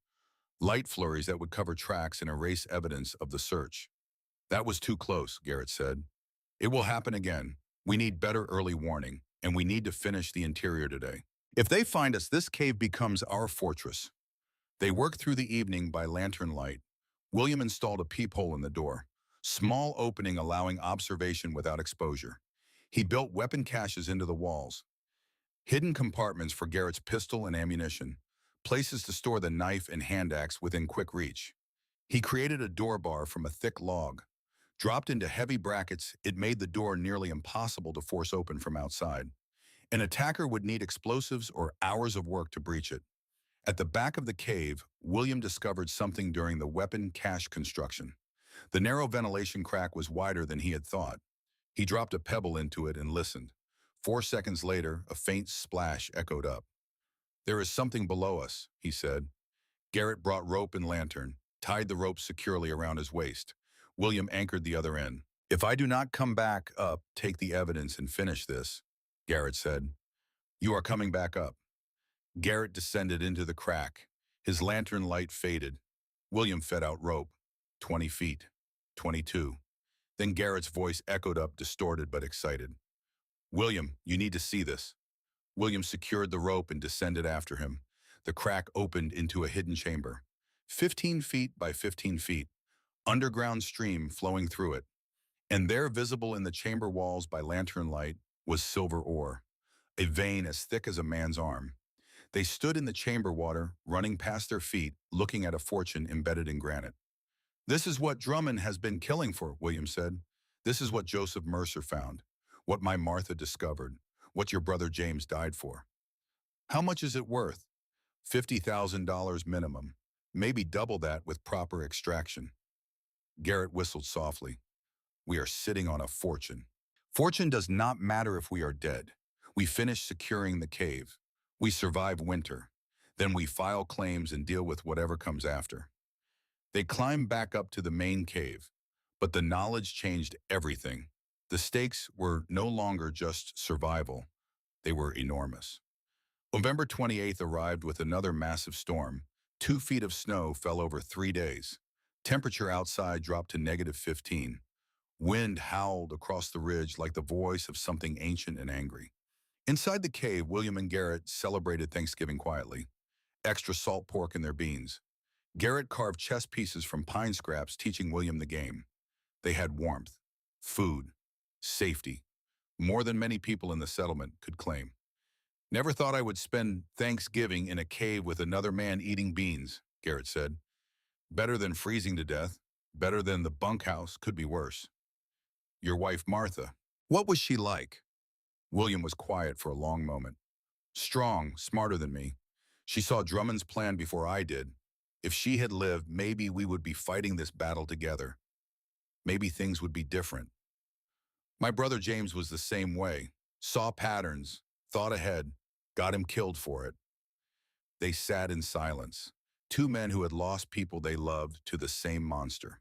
Light flurries that would cover tracks and erase evidence of the search. That was too close, Garrett said. It will happen again. We need better early warning, and we need to finish the interior today. If they find us, this cave becomes our fortress. They worked through the evening by lantern light. William installed a peephole in the door, small opening allowing observation without exposure. He built weapon caches into the walls, hidden compartments for Garrett's pistol and ammunition, places to store the knife and hand axe within quick reach. He created a door bar from a thick log. Dropped into heavy brackets, it made the door nearly impossible to force open from outside. An attacker would need explosives or hours of work to breach it. At the back of the cave, William discovered something during the weapon cache construction. The narrow ventilation crack was wider than he had thought. He dropped a pebble into it and listened. 4 seconds later, a faint splash echoed up. There is something below us, he said. Garrett brought rope and lantern, tied the rope securely around his waist. William anchored the other end. If I do not come back up, take the evidence and finish this, Garrett said. You are coming back up. Garrett descended into the crack. His lantern light faded. William fed out rope. 20 feet. 22. Then Garrett's voice echoed up, distorted but excited. William, you need to see this. William secured the rope and descended after him. The crack opened into a hidden chamber. 15 feet by 15 feet. Underground stream flowing through it. And there, visible in the chamber walls by lantern light, was silver ore, a vein as thick as a man's arm. They stood in the chamber water, running past their feet, looking at a fortune embedded in granite. This is what Drummond has been killing for, William said. This is what Joseph Mercer found, what my Martha discovered, what your brother James died for. How much is it worth? $50,000 minimum, maybe double that with proper extraction. Garrett whistled softly. We are sitting on a fortune. Fortune does not matter if we are dead. We finish securing the cave. We survive winter. Then we file claims and deal with whatever comes after. They climbed back up to the main cave, but the knowledge changed everything. The stakes were no longer just survival. They were enormous. November 28th arrived with another massive storm. 2 feet of snow fell over 3 days. Temperature outside dropped to -15. Wind howled across the ridge like the voice of something ancient and angry. Inside the cave, William and Garrett celebrated Thanksgiving quietly. Extra salt pork in their beans. Garrett carved chess pieces from pine scraps, teaching William the game. They had warmth, food, safety, more than many people in the settlement could claim. Never thought I would spend Thanksgiving in a cave with another man eating beans, Garrett said. Better than freezing to death. Better than the bunkhouse. Could be worse. Your wife, Martha. What was she like? William was quiet for a long moment. Strong, smarter than me. She saw Drummond's plan before I did. If she had lived, maybe we would be fighting this battle together. Maybe things would be different. My brother James was the same way. Saw patterns, thought ahead, got him killed for it. They sat in silence. Two men who had lost people they loved to the same monster,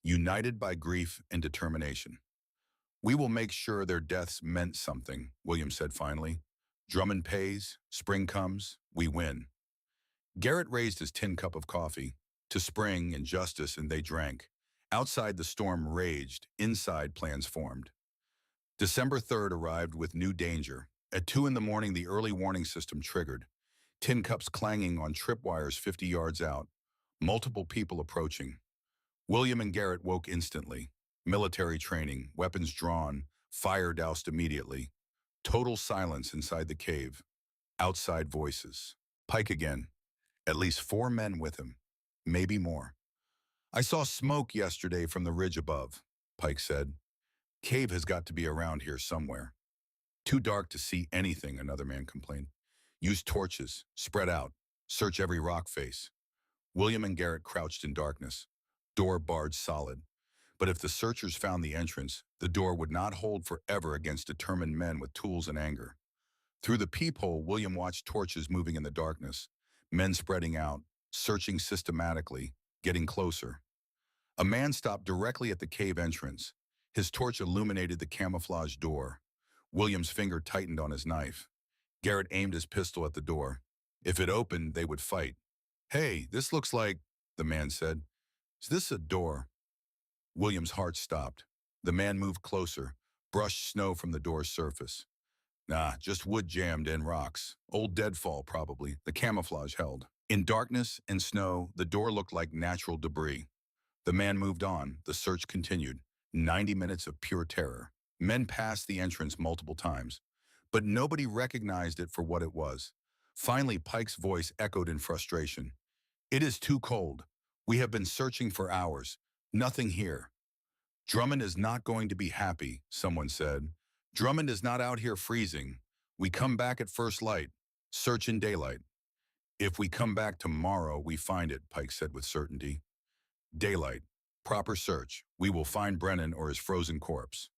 united by grief and determination. We will make sure their deaths meant something, William said finally. Drummond pays, spring comes, we win. Garrett raised his tin cup of coffee. To spring and justice, and they drank. Outside the storm raged, inside plans formed. December 3rd arrived with new danger. At 2 in the morning, the early warning system triggered. Tin cups clanging on tripwires 50 yards out. Multiple people approaching. William and Garrett woke instantly. Military training, weapons drawn, fire doused immediately. Total silence inside the cave. Outside voices. Pike again. At least 4 men with him. Maybe more. I saw smoke yesterday from the ridge above, Pike said. Cave has got to be around here somewhere. Too dark to see anything, another man complained. Use torches, spread out, search every rock face. William and Garrett crouched in darkness. Door barred solid. But if the searchers found the entrance, the door would not hold forever against determined men with tools and anger. Through the peephole, William watched torches moving in the darkness, men spreading out, searching systematically, getting closer. A man stopped directly at the cave entrance. His torch illuminated the camouflage door. William's finger tightened on his knife. Garrett aimed his pistol at the door. If it opened, they would fight. Hey, this looks like, the man said. Is this a door? William's heart stopped. The man moved closer, brushed snow from the door's surface. Nah, just wood jammed in rocks. Old deadfall, probably. The camouflage held. In darkness and snow, the door looked like natural debris. The man moved on. The search continued. 90 minutes of pure terror. Men passed the entrance multiple times, but nobody recognized it for what it was. Finally, Pike's voice echoed in frustration. It is too cold. We have been searching for hours. Nothing here. Drummond is not going to be happy, someone said. Drummond is not out here freezing. We come back at first light. Search in daylight. If we come back tomorrow, we find it, Pike said with certainty. Daylight. Proper search. We will find Brennan or his frozen corpse.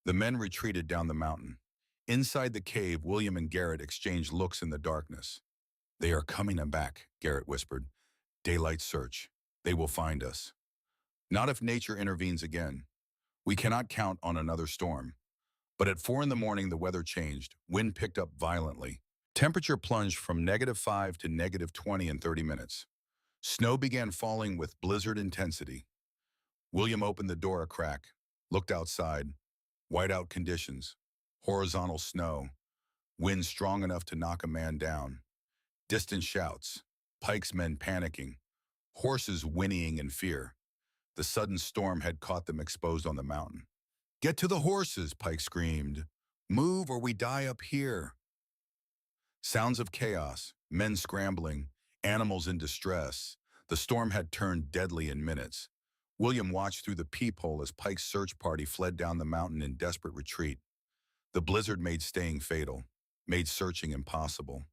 The men retreated down the mountain. Inside the cave, William and Garrett exchanged looks in the darkness. They are coming back, Garrett whispered. Daylight search. They will find us. Not if nature intervenes again. We cannot count on another storm. But at 4 in the morning, the weather changed. Wind picked up violently. Temperature plunged from -5 to -20 in 30 minutes. Snow began falling with blizzard intensity. William opened the door a crack, looked outside. Whiteout conditions, horizontal snow, wind strong enough to knock a man down. Distant shouts, Pike's men panicking, horses whinnying in fear. The sudden storm had caught them exposed on the mountain. Get to the horses, Pike screamed. Move or we die up here. Sounds of chaos, men scrambling, animals in distress. The storm had turned deadly in minutes. William watched through the peephole as Pike's search party fled down the mountain in desperate retreat. The blizzard made staying fatal, made searching impossible.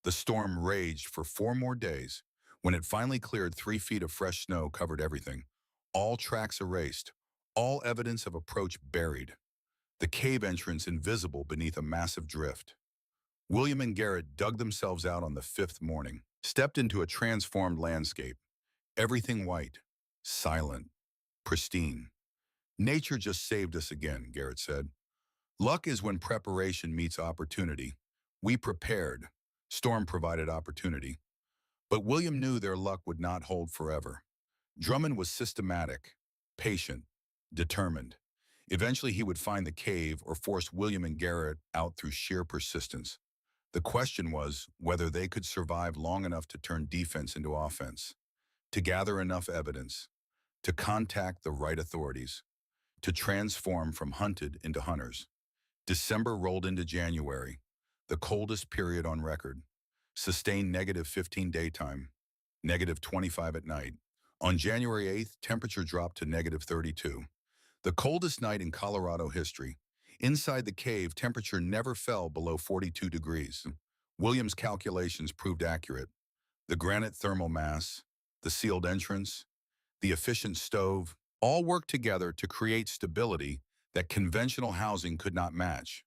The storm raged for 4 more days. When it finally cleared, 3 feet of fresh snow covered everything. All tracks erased, all evidence of approach buried. The cave entrance invisible beneath a massive drift. William and Garrett dug themselves out on the 5th morning, stepped into a transformed landscape. Everything white, silent, pristine. Nature just saved us again, Garrett said. Luck is when preparation meets opportunity. We prepared. Storm provided opportunity. But William knew their luck would not hold forever. Drummond was systematic, patient, determined. Eventually he would find the cave or force William and Garrett out through sheer persistence. The question was whether they could survive long enough to turn defense into offense, to gather enough evidence, to contact the right authorities, to transform from hunted into hunters. December rolled into January. the coldest period on record. Sustained -15 daytime, -25 at night. On January 8th, temperature dropped to -32. The coldest night in Colorado history. Inside the cave, temperature never fell below 42 degrees. Williams' calculations proved accurate. The granite thermal mass, the sealed entrance, the efficient stove, all worked together to create stability that conventional housing could not match.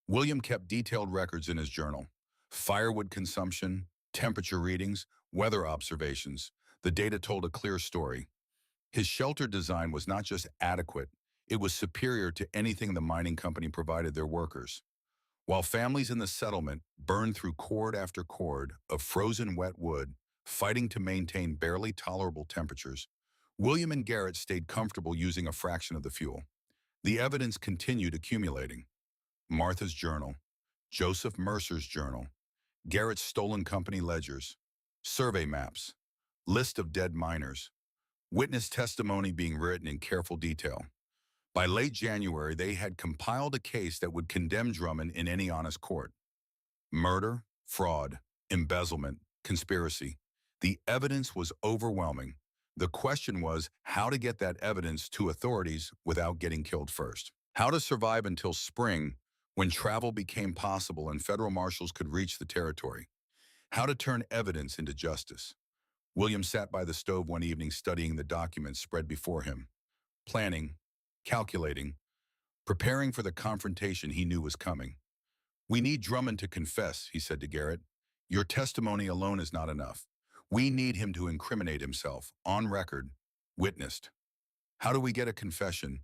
William kept detailed records in his journal: firewood consumption, temperature readings, weather observations. The data told a clear story. His shelter design was not just adequate, it was superior to anything the mining company provided their workers. While families in the settlement burned through cord after cord of frozen wet wood, fighting to maintain barely tolerable temperatures, William and Garrett stayed comfortable using a fraction of the fuel. The evidence continued accumulating. Martha's journal, Joseph Mercer's journal, Garrett's stolen company ledgers, survey maps, list of dead miners, witness testimony being written in careful detail. By late January, they had compiled a case that would condemn Drummond in any honest court. Murder, fraud, embezzlement, conspiracy. The evidence was overwhelming. The question was how to get that evidence to authorities without getting killed first. How to survive until spring, when travel became possible and federal marshals could reach the territory. How to turn evidence into justice. William sat by the stove one evening studying the documents spread before him, planning, calculating, preparing for the confrontation he knew was coming. "We need Drummond to confess," he said to Garrett. "Your testimony alone is not enough. We need him to incriminate himself, on record, witnessed." "How do we get a confession?"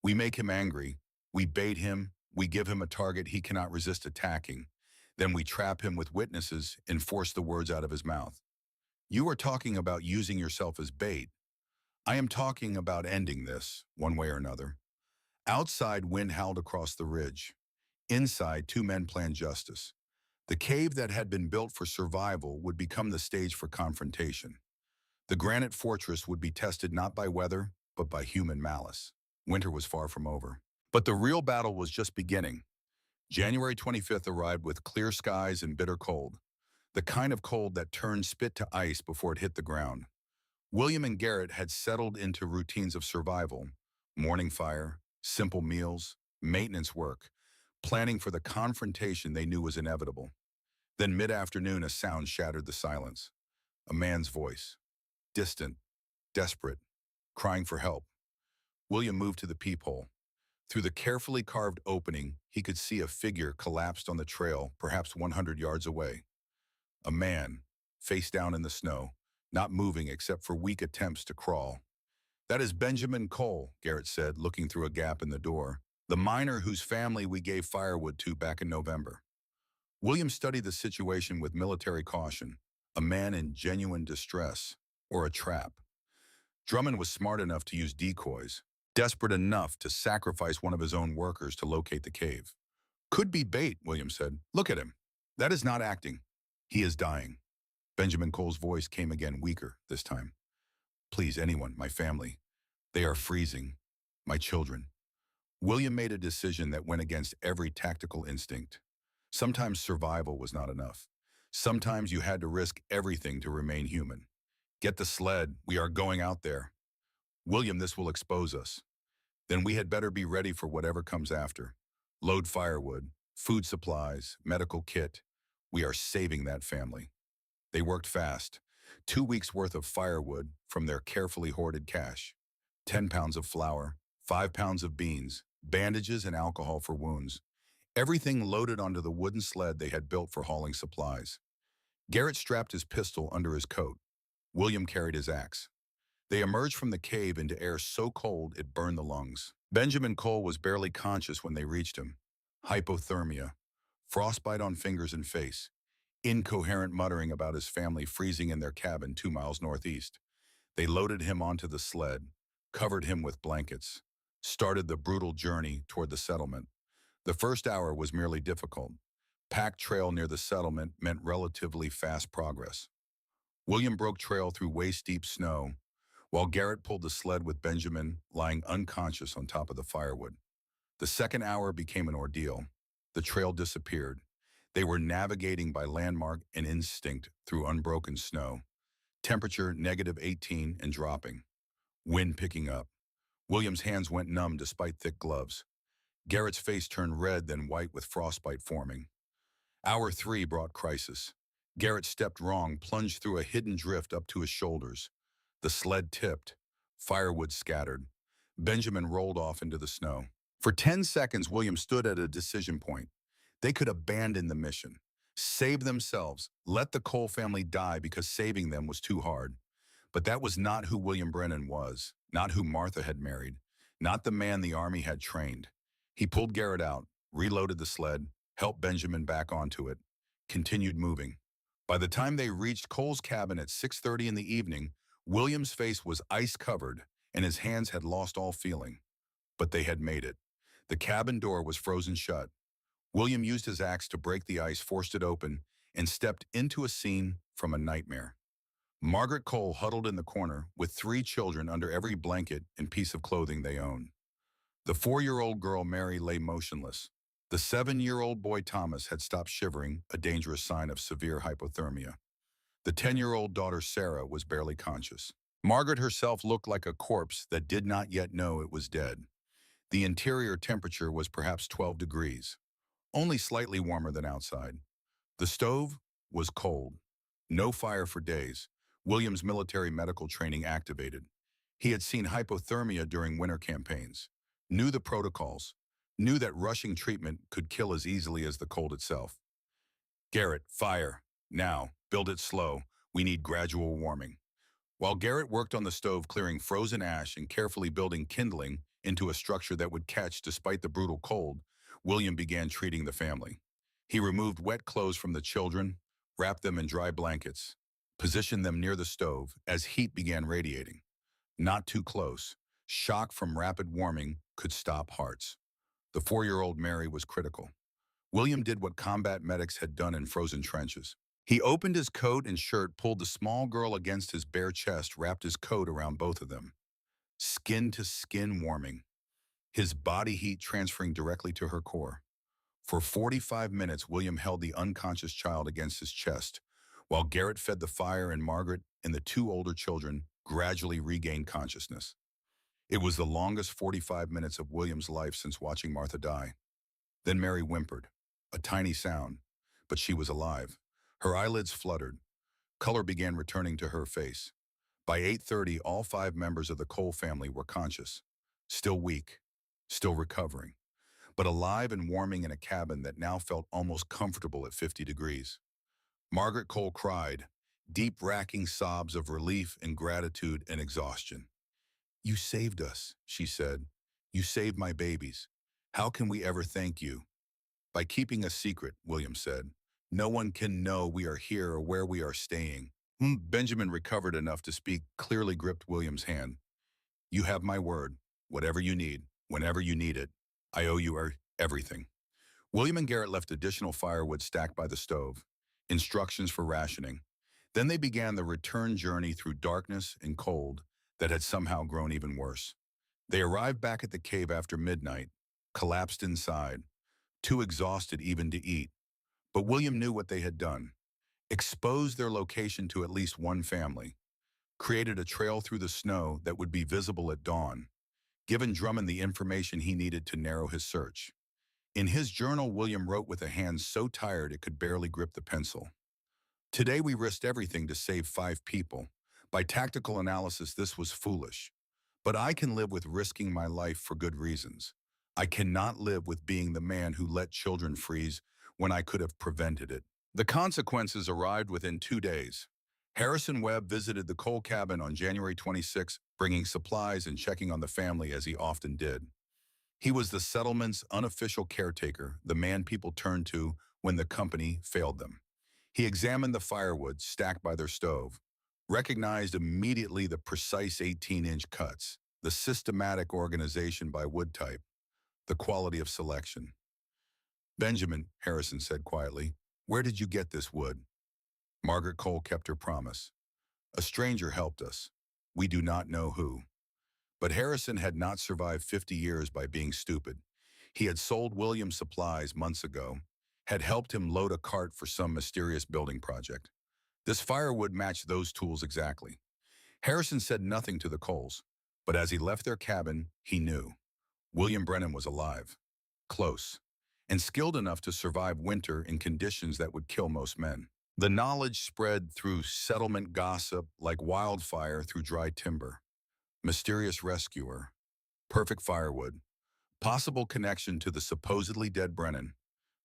"We make him angry. We bait him. We give him a target he cannot resist attacking. Then we trap him with witnesses and force the words out of his mouth." "You are talking about using yourself as bait. I am talking about ending this, one way or another." Outside, wind howled across the ridge. Inside, two men planned justice. The cave that had been built for survival would become the stage for confrontation. The granite fortress would be tested not by weather, but by human malice. Winter was far from over. But the real battle was just beginning. January 25th arrived with clear skies and bitter cold, the kind of cold that turned spit to ice before it hit the ground. William and Garrett had settled into routines of survival: morning fire, simple meals, maintenance work, planning for the confrontation they knew was inevitable. Then mid-afternoon, a sound shattered the silence. A man's voice, distant, desperate, crying for help. William moved to the peephole. Through the carefully carved opening, he could see a figure collapsed on the trail, perhaps 100 yards away. A man, face down in the snow, not moving except for weak attempts to crawl. "That is Benjamin Cole," Garrett said, looking through a gap in the door. "The miner whose family we gave firewood to back in November." William studied the situation with military caution. A man in genuine distress, or a trap. Drummond was smart enough to use decoys, desperate enough to sacrifice one of his own workers to locate the cave. "Could be bait," William said. "Look at him. That is not acting. He is dying." Benjamin Cole's voice came again, weaker this time. "Please, anyone, my family. They are freezing. My children." William made a decision that went against every tactical instinct. Sometimes survival was not enough. Sometimes you had to risk everything to remain human. "Get the sled. We are going out there." "William, this will expose us." "Then we had better be ready for whatever comes after. Load firewood, food supplies, medical kit. We are saving that family." They worked fast. 2 weeks' worth of firewood from their carefully hoarded cache. 10 pounds of flour, 5 pounds of beans, bandages and alcohol for wounds. Everything loaded onto the wooden sled they had built for hauling supplies. Garrett strapped his pistol under his coat. William carried his axe. They emerged from the cave into air so cold it burned the lungs. Benjamin Cole was barely conscious when they reached him. Hypothermia, frostbite on fingers and face, incoherent muttering about his family freezing in their cabin 2 miles northeast. They loaded him onto the sled, covered him with blankets, started the brutal journey toward the settlement. The first hour was merely difficult. Packed trail near the settlement meant relatively fast progress. William broke trail through waist-deep snow, while Garrett pulled the sled with Benjamin lying unconscious on top of the firewood. The second hour became an ordeal. The trail disappeared. They were navigating by landmark and instinct through unbroken snow. Temperature -18 and dropping. Wind picking up. William's hands went numb despite thick gloves. Garrett's face turned red, then white with frostbite forming. Hour 3 brought crisis. Garrett stepped wrong, plunged through a hidden drift up to his shoulders. The sled tipped. Firewood scattered. Benjamin rolled off into the snow. For 10 seconds, William stood at a decision point. They could abandon the mission, save themselves, let the Cole family die because saving them was too hard. But that was not who William Brennan was, not who Martha had married, not the man the Army had trained. He pulled Garrett out, reloaded the sled, helped Benjamin back onto it, continued moving. By the time they reached Cole's cabin at 6:30 in the evening, William's face was ice-covered and his hands had lost all feeling. But they had made it. The cabin door was frozen shut. William used his axe to break the ice, forced it open, and stepped into a scene from a nightmare. Margaret Cole huddled in the corner with 3 children under every blanket and piece of clothing they owned. The 4-year-old girl Mary lay motionless. The 7-year-old boy Thomas had stopped shivering, a dangerous sign of severe hypothermia. The 10-year-old daughter Sarah was barely conscious. Margaret herself looked like a corpse that did not yet know it was dead. The interior temperature was perhaps 12 degrees, only slightly warmer than outside. The stove was cold. No fire for days. William's military medical training activated. He had seen hypothermia during winter campaigns, knew the protocols, knew that rushing treatment could kill as easily as the cold itself. Garrett, fire. Now, build it slow. We need gradual warming. While Garrett worked on the stove, clearing frozen ash and carefully building kindling into a structure that would catch despite the brutal cold, William began treating the family. He removed wet clothes from the children, wrapped them in dry blankets, positioned them near the stove as heat began radiating. Not too close. Shock from rapid warming could stop hearts. The 4-year-old Mary was critical. William did what combat medics had done in frozen trenches. He opened his coat and shirt, pulled the small girl against his bare chest, wrapped his coat around both of them. Skin-to-skin warming, his body heat transferring directly to her core. For 45 minutes, William held the unconscious child against his chest, while Garrett fed the fire and Margaret and the 2 older children gradually regained consciousness. It was the longest 45 minutes of William's life since watching Martha die. Then Mary whimpered, a tiny sound, but she was alive. Her eyelids fluttered. Color began returning to her face. By 8:30, all 5 members of the Cole family were conscious, still weak, still recovering, but alive and warming in a cabin that now felt almost comfortable at 50 degrees. Margaret Cole cried, deep racking sobs of relief and gratitude and exhaustion. "You saved us," she said. "You saved my babies. How can we ever thank you?" "By keeping a secret," William said. "No one can know we are here or where we are staying." Benjamin recovered enough to speak, clearly gripped William's hand. "You have my word. Whatever you need, whenever you need it, I owe you everything." William and Garrett left additional firewood stacked by the stove, instructions for rationing. Then they began the return journey through darkness and cold that had somehow grown even worse. They arrived back at the cave after midnight, collapsed inside, too exhausted even to eat. But William knew what they had done. Exposed their location to at least one family, created a trail through the snow that would be visible at dawn, given Drummond the information he needed to narrow his search. In his journal, William wrote with a hand so tired it could barely grip the pencil. "Today we risked everything to save 5 people. By tactical analysis, this was foolish. But I can live with risking my life for good reasons. I cannot live with being the man who let children freeze when I could have prevented it." The consequences arrived within 2 days. Harrison Webb visited the Cole cabin on January 26, bringing supplies and checking on the family as he often did. He was the settlement's unofficial caretaker, the man people turned to when the company failed them. He examined the firewood stacked by their stove, recognized immediately the precise 18-inch cuts, the systematic organization by wood type, the quality of selection. "Benjamin," Harrison said quietly, "where did you get this wood?" Margaret Cole kept her promise. "A stranger helped us. We do not know who." But Harrison had not survived 50 years by being stupid. He had sold William supplies months ago. had helped him load a cart for some mysterious building project. This firewood matched those tools exactly. Harrison said nothing to the Coles, but as he left their cabin, he knew. William Brennan was alive, close, and skilled enough to survive winter in conditions that would kill most men. The knowledge spread through settlement gossip like wildfire through dry timber. Mysterious rescuer, perfect firewood, possible connection to the supposedly dead Brennan.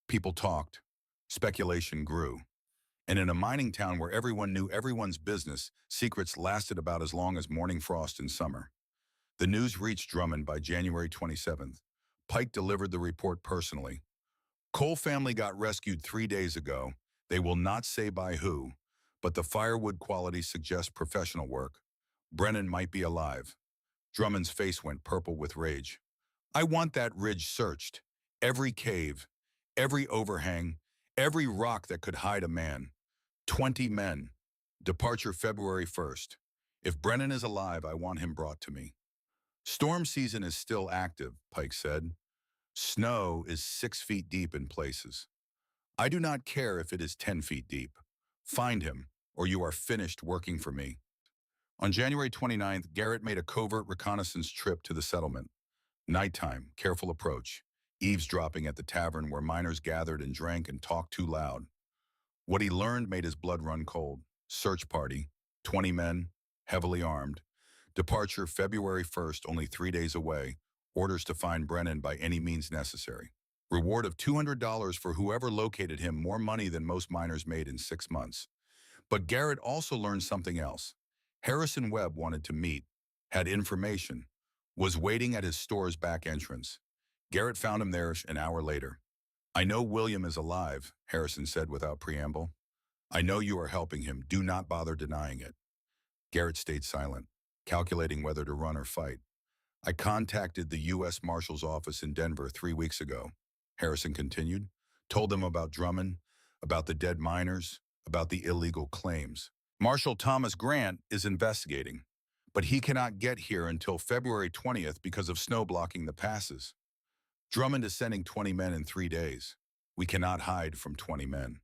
People talked. Speculation grew. And in a mining town where everyone knew everyone's business, secrets lasted about as long as morning frost in summer. The news reached Drummond by January 27th. Pike delivered the report personally. Cole family got rescued 3 days ago. They will not say by who, but the firewood quality suggests professional work. Brennan might be alive. Drummond's face went purple with rage. I want that ridge searched. Every cave, every overhang, every rock that could hide a man. 20 men. Departure February 1st. If Brennan is alive, I want him brought to me. Storm season is still active, Pike said. Snow is 6 feet deep in places. I do not care if it is 10 feet deep. Find him, or you are finished working for me. On January 29th, Garrett made a covert reconnaissance trip to the settlement. Nighttime, careful approach, eavesdropping at the tavern where miners gathered and drank and talked too loud. What he learned made his blood run cold. Search party, 20 men, heavily armed. Departure February 1st, only 3 days away. Orders to find Brennan by any means necessary. Reward of $200 for whoever located him, more money than most miners made in 6 months. But Garrett also learned something else. Harrison Webb wanted to meet, had information, was waiting at his store's back entrance. Garrett found him there an hour later. I know William is alive, Harrison said without preamble. I know you are helping him. Do not bother denying it. Garrett stayed silent, calculating whether to run or fight. I contacted the U.S. Marshal's office in Denver 3 weeks ago, Harrison continued, told them about Drummond, about the dead miners, about the illegal claims. Marshal Thomas Grant is investigating, but he cannot get here until February 20th because of snow blocking the passes. Drummond is sending 20 men in 3 days. We cannot hide from 20 men.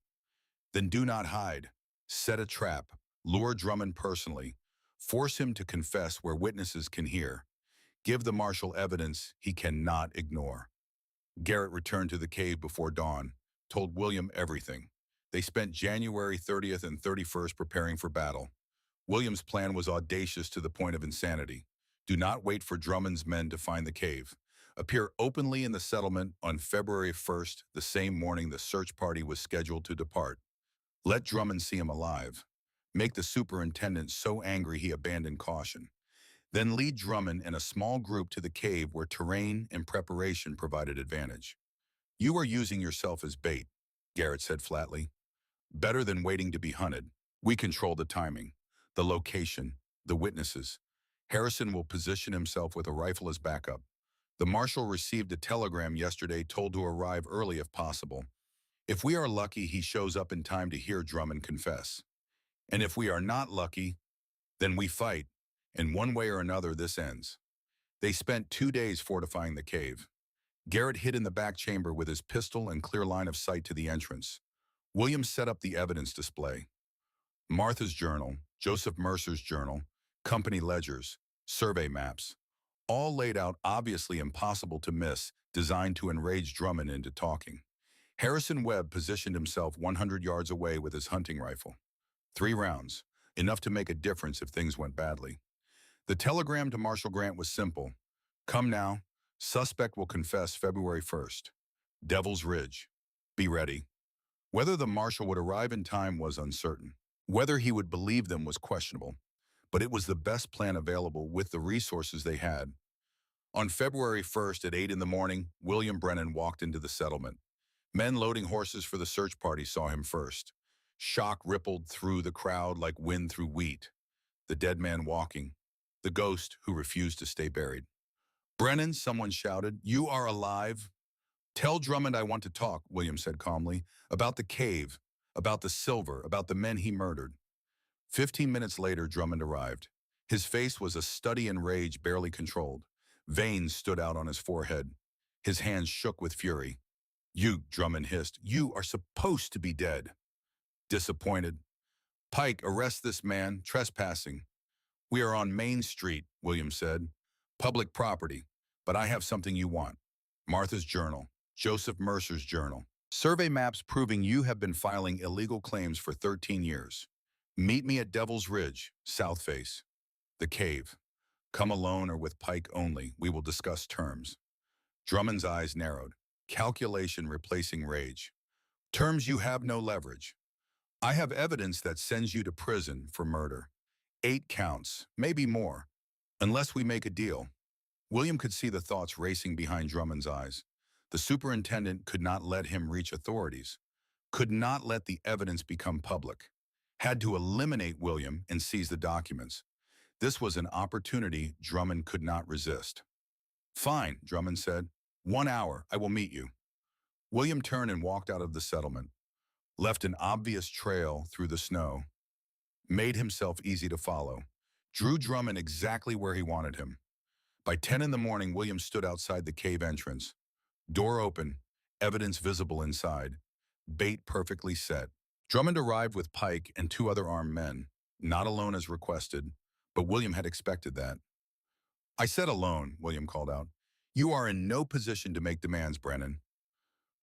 Then do not hide. Set a trap. Lure Drummond personally. Force him to confess where witnesses can hear. Give the marshal evidence he cannot ignore. Garrett returned to the cave before dawn, told William everything. They spent January 30th and 31st preparing for battle. William's plan was audacious to the point of insanity. Do not wait for Drummond's men to find the cave. Appear openly in the settlement on February 1st, the same morning the search party was scheduled to depart. Let Drummond see him alive. Make the superintendent so angry he abandoned caution. Then lead Drummond and a small group to the cave where terrain and preparation provided advantage. You are using yourself as bait, Garrett said flatly. Better than waiting to be hunted. We control the timing, the location, the witnesses. Harrison will position himself with a rifle as backup. The marshal received a telegram yesterday told to arrive early if possible. If we are lucky, he shows up in time to hear Drummond confess. And if we are not lucky, then we fight. And one way or another, this ends. They spent 2 days fortifying the cave. Garrett hid in the back chamber with his pistol and clear line of sight to the entrance. William set up the evidence display. Martha's journal, Joseph Mercer's journal, company ledgers, survey maps, all laid out obviously impossible to miss, designed to enrage Drummond into talking. Harrison Webb positioned himself 100 yards away with his hunting rifle. 3 rounds, enough to make a difference if things went badly. The telegram to Marshal Grant was simple. Come now. Suspect will confess February 1st. Devil's Ridge. Be ready. Whether the marshal would arrive in time was uncertain. Whether he would believe them was questionable. But it was the best plan available with the resources they had. On February 1st at 8 in the morning, William Brennan walked into the settlement. Men loading horses for the search party saw him first. Shock rippled through the crowd like wind through wheat. The dead man walking. The ghost who refused to stay buried. Brennan, someone shouted, you are alive? Tell Drummond I want to talk, William said calmly, about the cave, about the silver, about the men he murdered. 15 minutes later, Drummond arrived. His face was a study in rage barely controlled. Veins stood out on his forehead. His hands shook with fury. You, Drummond hissed, you are supposed to be dead. Disappointed. Pike, arrest this man, trespassing. We are on Main Street, William said. Public property, but I have something you want. Martha's journal, Joseph Mercer's journal. Survey maps proving you have been filing illegal claims for 13 years. Meet me at Devil's Ridge, South Face. The cave. Come alone or with Pike only. We will discuss terms. Drummond's eyes narrowed. Calculation replacing rage. Terms you have no leverage. I have evidence that sends you to prison for murder. 8 counts, maybe more, unless we make a deal. William could see the thoughts racing behind Drummond's eyes. The superintendent could not let him reach authorities, could not let the evidence become public, had to eliminate William and seize the documents. This was an opportunity Drummond could not resist. Fine, Drummond said. 1 hour, I will meet you. William turned and walked out of the settlement, left an obvious trail through the snow, made himself easy to follow, drew Drummond exactly where he wanted him. By 10 in the morning, William stood outside the cave entrance. Door open, evidence visible inside, bait perfectly set. Drummond arrived with Pike and 2 other armed men, not alone as requested, but William had expected that. I said alone, William called out. You are in no position to make demands, Brennan.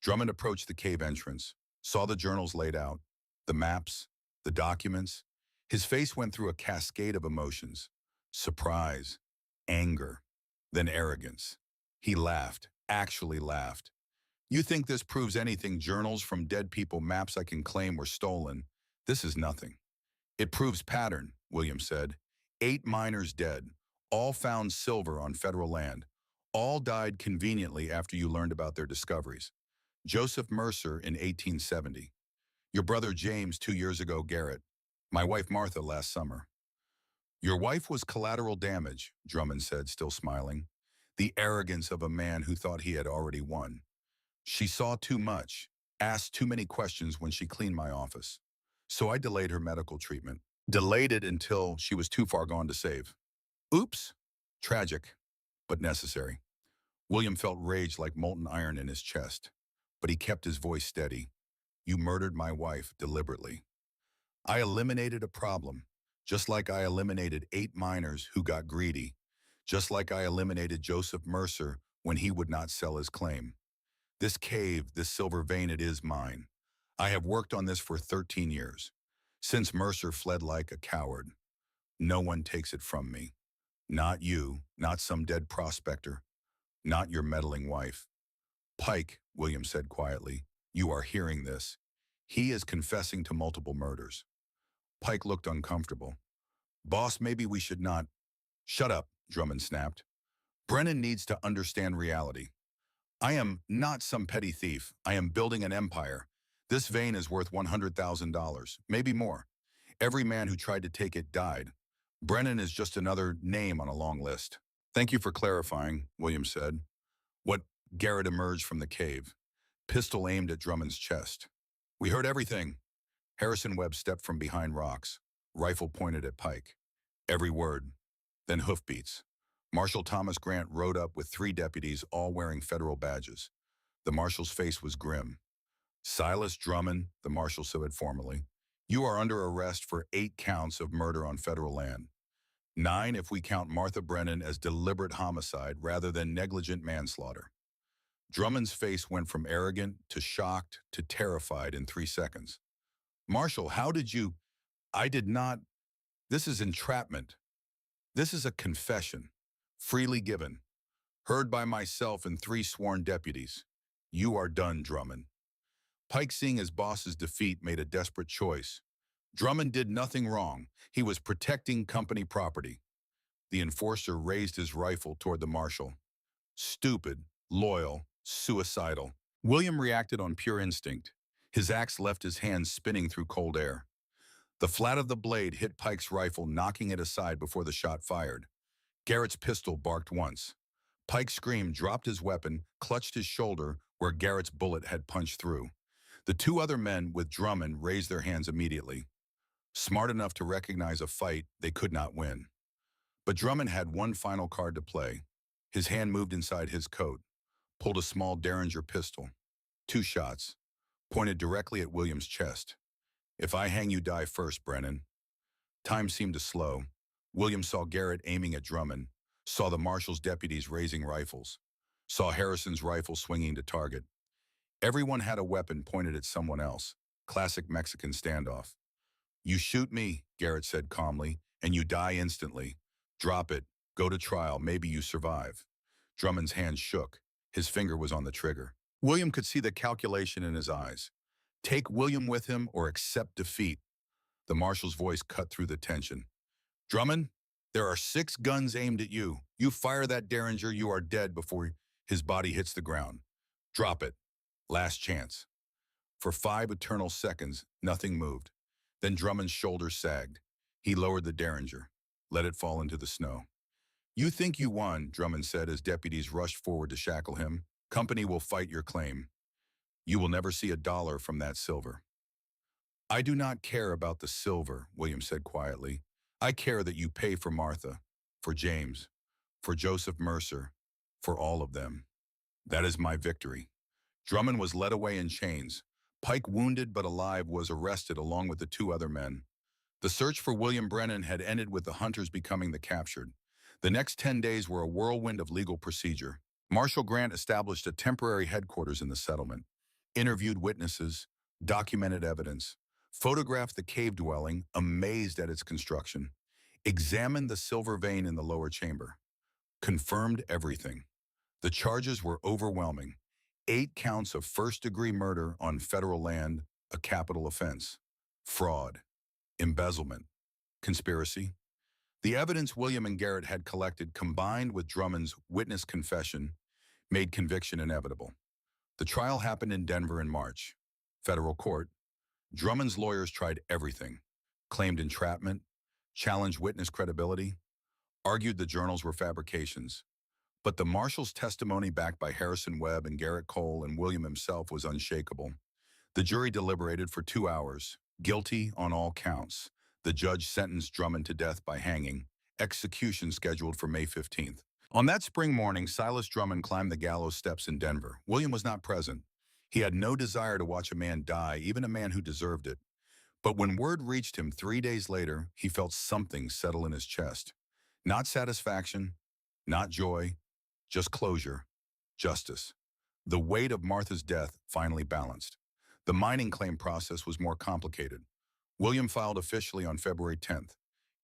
Drummond approached the cave entrance, saw the journals laid out, the maps, the documents. His face went through a cascade of emotions. Surprise, anger, then arrogance. He laughed, actually laughed. You think this proves anything? Journals from dead people, maps I can claim were stolen. This is nothing. It proves pattern, William said. 8 miners dead, all found silver on federal land. All died conveniently after you learned about their discoveries. Joseph Mercer in 1870. Your brother James 2 years ago, Garrett. My wife Martha last summer. Your wife was collateral damage, Drummond said, still smiling. The arrogance of a man who thought he had already won. She saw too much, asked too many questions when she cleaned my office. So I delayed her medical treatment. Delayed it until she was too far gone to save. Oops. Tragic, but necessary. William felt rage like molten iron in his chest, but he kept his voice steady. You murdered my wife deliberately. I eliminated a problem, just like I eliminated 8 miners who got greedy, just like I eliminated Joseph Mercer when he would not sell his claim. This cave, this silver vein, it is mine. I have worked on this for 13 years, since Mercer fled like a coward. No one takes it from me. Not you, not some dead prospector, not your meddling wife. Pike, William said quietly, you are hearing this. He is confessing to multiple murders. Pike looked uncomfortable. Boss, maybe we should not. Shut up, Drummond snapped. Brennan needs to understand reality. I am not some petty thief. I am building an empire. This vein is worth $100,000, maybe more. Every man who tried to take it died. Brennan is just another name on a long list. Thank you for clarifying, William said. What? Garrett emerged from the cave, pistol aimed at Drummond's chest. We heard everything. Harrison Webb stepped from behind rocks, rifle pointed at Pike. Every word. Then hoofbeats. Marshal Thomas Grant rode up with 3 deputies, all wearing federal badges. The marshal's face was grim. Silas Drummond, the marshal said formally, you are under arrest for 8 counts of murder on federal land. 9 if we count Martha Brennan as deliberate homicide rather than negligent manslaughter. Drummond's face went from arrogant to shocked to terrified in 3 seconds. Marshal, how did you? I did not. This is entrapment. This is a confession, freely given, heard by myself and 3 sworn deputies. You are done, Drummond. Pike, seeing his boss's defeat, made a desperate choice. Drummond did nothing wrong. He was protecting company property. The enforcer raised his rifle toward the marshal. Stupid, loyal, suicidal. William reacted on pure instinct. His axe left his hand spinning through cold air. The flat of the blade hit Pike's rifle, knocking it aside before the shot fired. Garrett's pistol barked once. Pike screamed, dropped his weapon, clutched his shoulder where Garrett's bullet had punched through. The 2 other men with Drummond raised their hands immediately. Smart enough to recognize a fight they could not win. But Drummond had one final card to play. His hand moved inside his coat, pulled a small Derringer pistol. 2 shots, pointed directly at William's chest. "If I hang, you die first, Brennan." Time seemed to slow. William saw Garrett aiming at Drummond, saw the marshal's deputies raising rifles, saw Harrison's rifle swinging to target. Everyone had a weapon pointed at someone else. Classic Mexican standoff. "You shoot me," Garrett said calmly, "and you die instantly. Drop it. Go to trial. Maybe you survive." Drummond's hand shook. His finger was on the trigger. William could see the calculation in his eyes. Take William with him or accept defeat. The marshal's voice cut through the tension. "Drummond, there are 6 guns aimed at you. You fire that derringer, you are dead before his body hits the ground. Drop it. Last chance." For 5 eternal seconds, nothing moved. Then Drummond's shoulders sagged. He lowered the derringer, let it fall into the snow. "You think you won," Drummond said as deputies rushed forward to shackle him. "Company will fight your claim. You will never see a dollar from that silver." "I do not care about the silver," William said quietly. "I care that you pay for Martha, for James, for Joseph Mercer, for all of them. That is my victory." Drummond was led away in chains. Pike, wounded but alive, was arrested along with the 2 other men. The search for William Brennan had ended with the hunters becoming the captured. The next 10 days were a whirlwind of legal procedure. Marshal Grant established a temporary headquarters in the settlement, interviewed witnesses, documented evidence, photographed the cave dwelling, amazed at its construction, examined the silver vein in the lower chamber, confirmed everything. The charges were overwhelming. 8 counts of first-degree murder on federal land, a capital offense. Fraud, embezzlement, conspiracy. The evidence William and Garrett had collected, combined with Drummond's witness confession, made conviction inevitable. The trial happened in Denver in March. Federal court. Drummond's lawyers tried everything. Claimed entrapment, challenged witness credibility, argued the journals were fabrications. But the marshal's testimony, backed by Harrison Webb and Garrett Cole and William himself, was unshakable. The jury deliberated for 2 hours, guilty on all counts. The judge sentenced Drummond to death by hanging, execution scheduled for May 15th. On that spring morning, Silas Drummond climbed the gallows steps in Denver. William was not present. He had no desire to watch a man die, even a man who deserved it. But when word reached him 3 days later, he felt something settle in his chest. Not satisfaction, not joy, just closure, justice. The weight of Martha's death finally balanced. The mining claim process was more complicated. William filed officially on February 10th.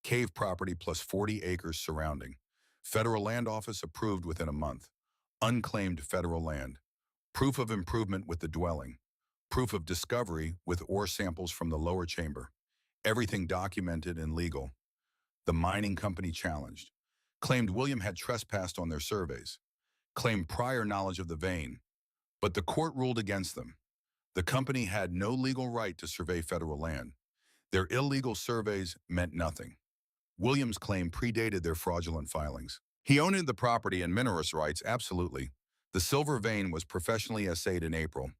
Cave property plus 40 acres surrounding. Federal Land Office approved within a month. Unclaimed federal land. Proof of improvement with the dwelling. Proof of discovery with ore samples from the lower chamber. Everything documented and legal. The mining company challenged. Claimed William had trespassed on their surveys. Claimed prior knowledge of the vein. But the court ruled against them. The company had no legal right to survey federal land. Their illegal surveys meant nothing. Williams' claim predated their fraudulent filings. He owned the property and minerals rights, absolutely. The silver vein was professionally assayed in April.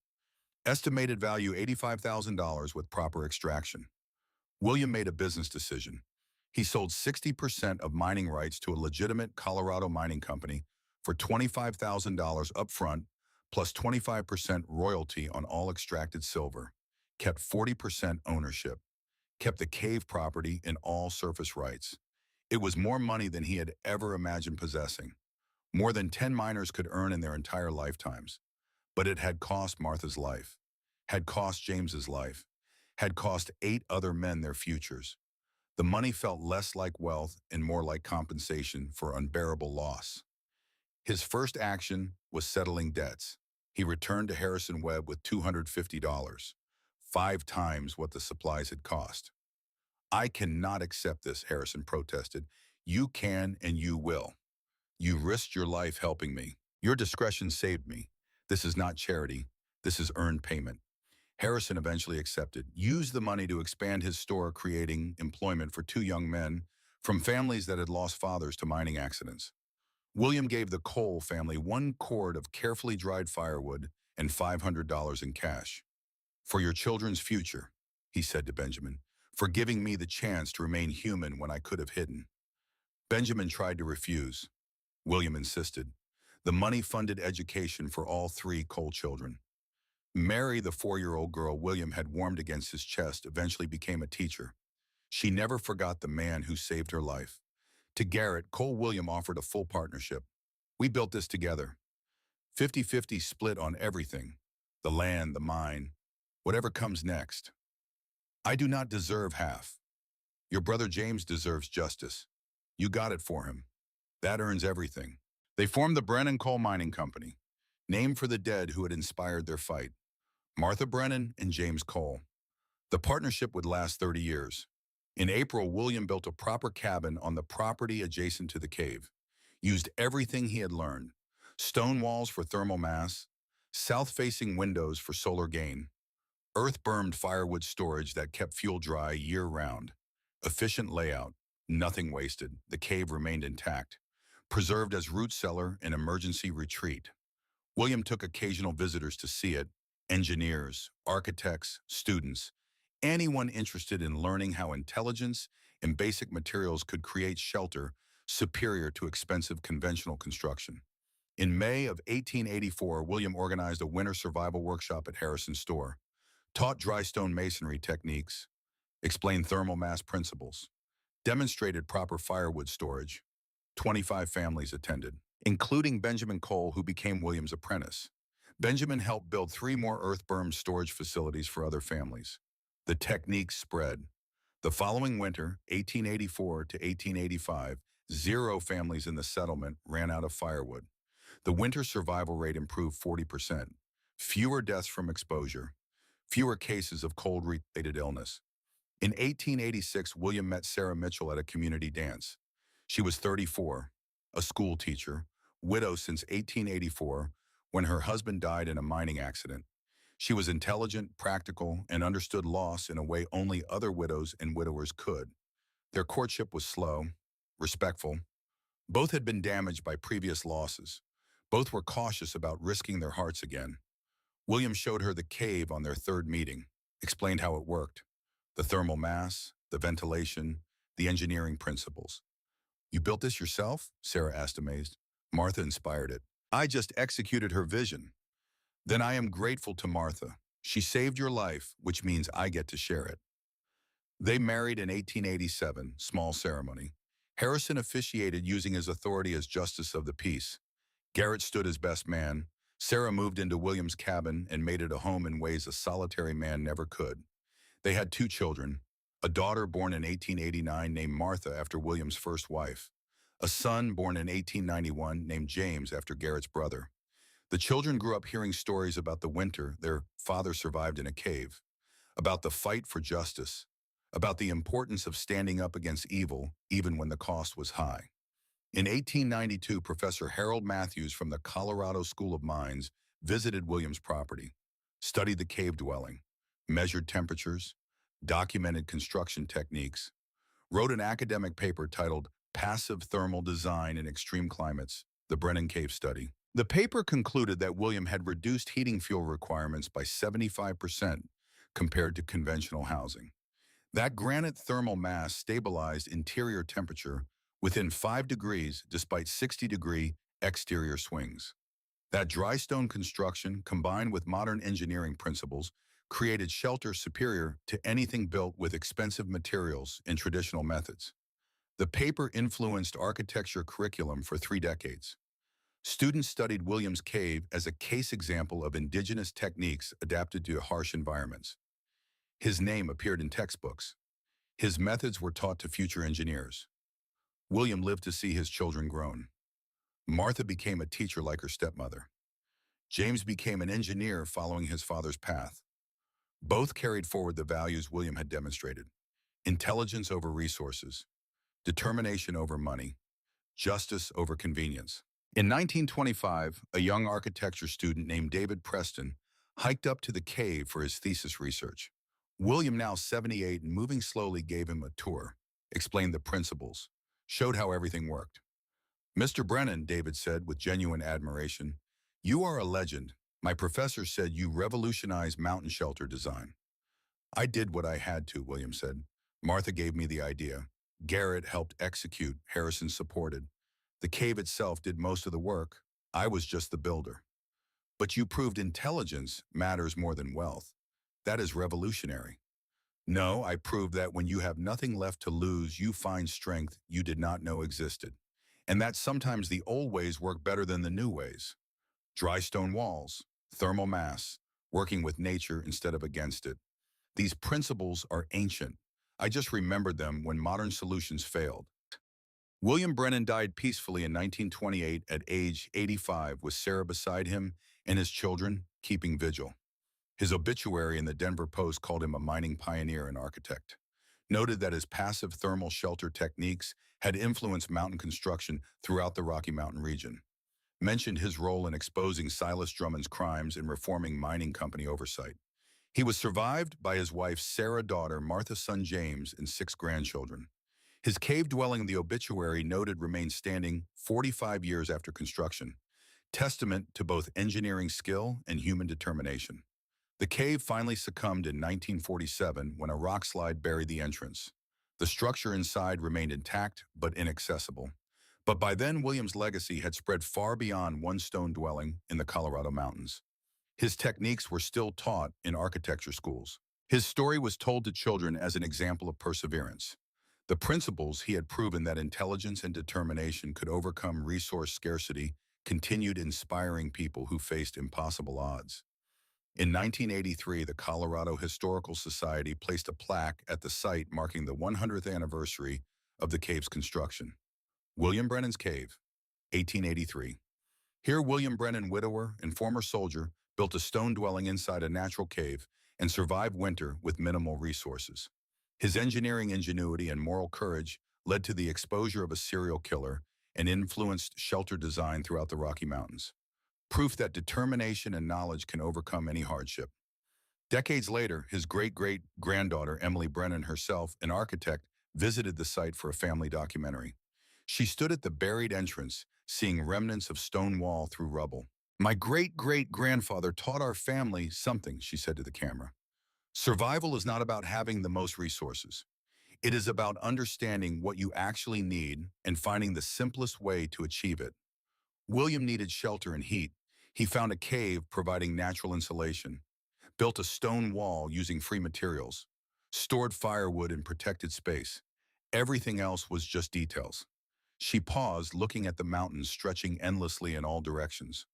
Estimated value $85,000 with proper extraction. William made a business decision. He sold 60% of mining rights to a legitimate Colorado mining company for $25,000 upfront, plus 25% royalty on all extracted silver, kept 40% ownership, kept the cave property and all surface rights. It was more money than he had ever imagined possessing, more than 10 miners could earn in their entire lifetimes. But it had cost Martha's life, had cost James's life, had cost 8 other men their futures. The money felt less like wealth and more like compensation for unbearable loss. His first action was settling debts. He returned to Harrison Webb with $250, 5 times what the supplies had cost. "I cannot accept this," Harrison protested. "You can and you will. You risked your life helping me. Your discretion saved me. This is not charity. This is earned payment." Harrison eventually accepted, used the money to expand his store, creating employment for 2 young men from families that had lost fathers to mining accidents. William gave the Cole family 1 cord of carefully dried firewood and $500 in cash. "For your children's future," he said to Benjamin, "for giving me the chance to remain human when I could have hidden." Benjamin tried to refuse. William insisted. The money funded education for all 3 Cole children. Mary, the 4-year-old girl William had warmed against his chest, eventually became a teacher. She never forgot the man who saved her life. To Garrett, Cole William offered a full partnership. We built this together. 50-50 split on everything. The land, the mine, whatever comes next. I do not deserve half. Your brother James deserves justice. You got it for him. That earns everything. They formed the Brennan Coal Mining Company, named for the dead who had inspired their fight, Martha Brennan and James Cole. The partnership would last 30 years. In April, William built a proper cabin on the property adjacent to the cave, used everything he had learned: stone walls for thermal mass, south-facing windows for solar gain, earth-bermed firewood storage that kept fuel dry year-round, efficient layout, nothing wasted. The cave remained intact, preserved as root cellar and emergency retreat. William took occasional visitors to see it: engineers, architects, students, anyone interested in learning how intelligence and basic materials could create shelter superior to expensive conventional construction. In May of 1884, William organized a winter survival workshop at Harrison's store, taught dry stone masonry techniques, explained thermal mass principles, demonstrated proper firewood storage. 25 families attended, including Benjamin Cole, who became William's apprentice. Benjamin helped build 3 more earth-berm storage facilities for other families. The techniques spread. The following winter, 1884 to 1885, 0 families in the settlement ran out of firewood. The winter survival rate improved 40%. Fewer deaths from exposure. Fewer cases of cold-related illness. In 1886, William met Sarah Mitchell at a community dance. She was 34, a school teacher, widow since 1884, when her husband died in a mining accident. She was intelligent, practical, and understood loss in a way only other widows and widowers could. Their courtship was slow, respectful. Both had been damaged by previous losses. Both were cautious about risking their hearts again. William showed her the cave on their 3rd meeting, explained how it worked: the thermal mass, the ventilation, the engineering principles. "You built this yourself?" Sarah asked, amazed. Martha inspired it. "I just executed her vision." "Then I am grateful to Martha. She saved your life, which means I get to share it." They married in 1887, small ceremony. Harrison officiated, using his authority as justice of the peace. Garrett stood as best man. Sarah moved into William's cabin and made it a home in ways a solitary man never could. They had 2 children, a daughter born in 1889 named Martha after William's first wife, a son born in 1891 named James after Garrett's brother. The children grew up hearing stories about the winter their father survived in a cave, about the fight for justice, about the importance of standing up against evil even when the cost was high. In 1892, Professor Harold Matthews from the Colorado School of Mines visited William's property, studied the cave dwelling, measured temperatures, documented construction techniques, wrote an academic paper titled "Passive Thermal Design in Extreme Climates: The Brennan Cave Study." The paper concluded that William had reduced heating fuel requirements by 75% compared to conventional housing. That granite thermal mass stabilized interior temperature within 5 degrees despite 60-degree exterior swings. That dry stone construction, combined with modern engineering principles, created shelter superior to anything built with expensive materials and traditional methods. The paper influenced architecture curriculum for 3 decades. Students studied William's cave as a case example of indigenous techniques adapted to harsh environments. His name appeared in textbooks. His methods were taught to future engineers. William lived to see his children grown. Martha became a teacher like her stepmother. James became an engineer following his father's path. Both carried forward the values William had demonstrated: intelligence over resources, determination over money, justice over convenience. In 1925, a young architecture student named David Preston hiked up to the cave for his thesis research. William, now 78 and moving slowly, gave him a tour, explained the principles, showed how everything worked. "Mr. Brennan," David said with genuine admiration, "you are a legend. My professor said you revolutionized mountain shelter design." "I did what I had to," William said. "Martha gave me the idea. Garrett helped execute. Harrison supported. The cave itself did most of the work. I was just the builder." But you proved intelligence matters more than wealth. That is revolutionary. No, I proved that when you have nothing left to lose, you find strength you did not know existed. And that sometimes the old ways work better than the new ways. Dry stone walls, thermal mass, working with nature instead of against it. These principles are ancient. I just remembered them when modern solutions failed. William Brennan died peacefully in 1928 at age 85 with Sarah beside him and his children keeping vigil. His obituary in the Denver Post called him a mining pioneer and architect, noted that his passive thermal shelter techniques had influenced mountain construction throughout the Rocky Mountain region, mentioned his role in exposing Silas Drummond's crimes and reforming mining company oversight. He was survived by his wife Sarah, daughter Martha's son James, and 6 grandchildren. His cave dwelling, the obituary noted, remains standing 45 years after construction, testament to both engineering skill and human determination. The cave finally succumbed in 1947 when a rock slide buried the entrance. The structure inside remained intact but inaccessible. But by then, William's legacy had spread far beyond one stone dwelling in the Colorado mountains. His techniques were still taught in architecture schools. His story was told to children as an example of perseverance. The principles he had proven, that intelligence and determination could overcome resource scarcity, continued inspiring people who faced impossible odds. In 1983, the Colorado Historical Society placed a plaque at the site marking the 100th anniversary of the cave's construction. William Brennan's Cave, 1883. Here, William Brennan, widower and former soldier, built a stone dwelling inside a natural cave and survived winter with minimal resources. His engineering ingenuity and moral courage led to the exposure of a serial killer and influenced shelter design throughout the Rocky Mountains. Proof that determination and knowledge can overcome any hardship. Decades later, his great-great-granddaughter, Emily Brennan, herself an architect, visited the site for a family documentary. She stood at the buried entrance, seeing remnants of stone wall through rubble. "My great-great-grandfather taught our family something," she said to the camera. "Survival is not about having the most resources. It is about understanding what you actually need and finding the simplest way to achieve it." William needed shelter and heat. He found a cave providing natural insulation, built a stone wall using free materials, stored firewood in protected space. Everything else was just details. She paused, looking at the mountains stretching endlessly in all directions.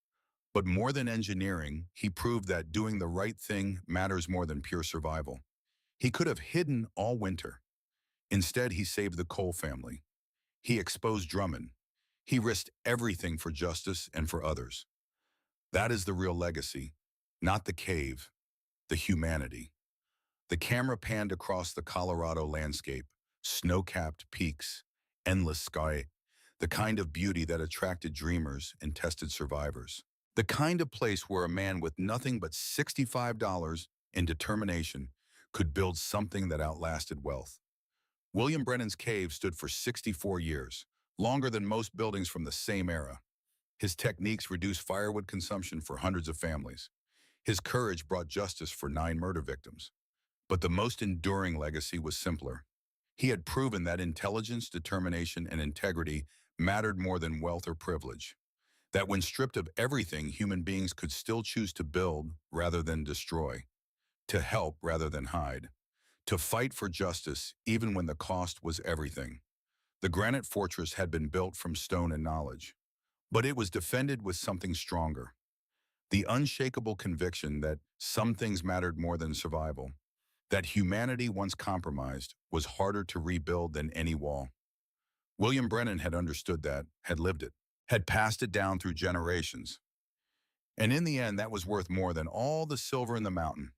But more than engineering, he proved that doing the right thing matters more than pure survival. He could have hidden all winter. Instead, he saved the Cole family. He exposed Drummond. He risked everything for justice and for others. That is the real legacy, not the cave, the humanity. The camera panned across the Colorado landscape, snow-capped peaks, endless sky, the kind of beauty that attracted dreamers and tested survivors. The kind of place where a man with nothing but $65 and determination could build something that outlasted wealth. William Brennan's cave stood for 64 years, longer than most buildings from the same era. His techniques reduced firewood consumption for hundreds of families. His courage brought justice for 9 murder victims. But the most enduring legacy was simpler. He had proven that intelligence, determination, and integrity mattered more than wealth or privilege. That when stripped of everything, human beings could still choose to build rather than destroy, to help rather than hide, to fight for justice even when the cost was everything. The granite fortress had been built from stone and knowledge, but it was defended with something stronger. The unshakable conviction that some things mattered more than survival, that humanity once compromised was harder to rebuild than any wall. William Brennan had understood that, had lived it, had passed it down through generations. And in the end, that was worth more than all the silver in the mountain.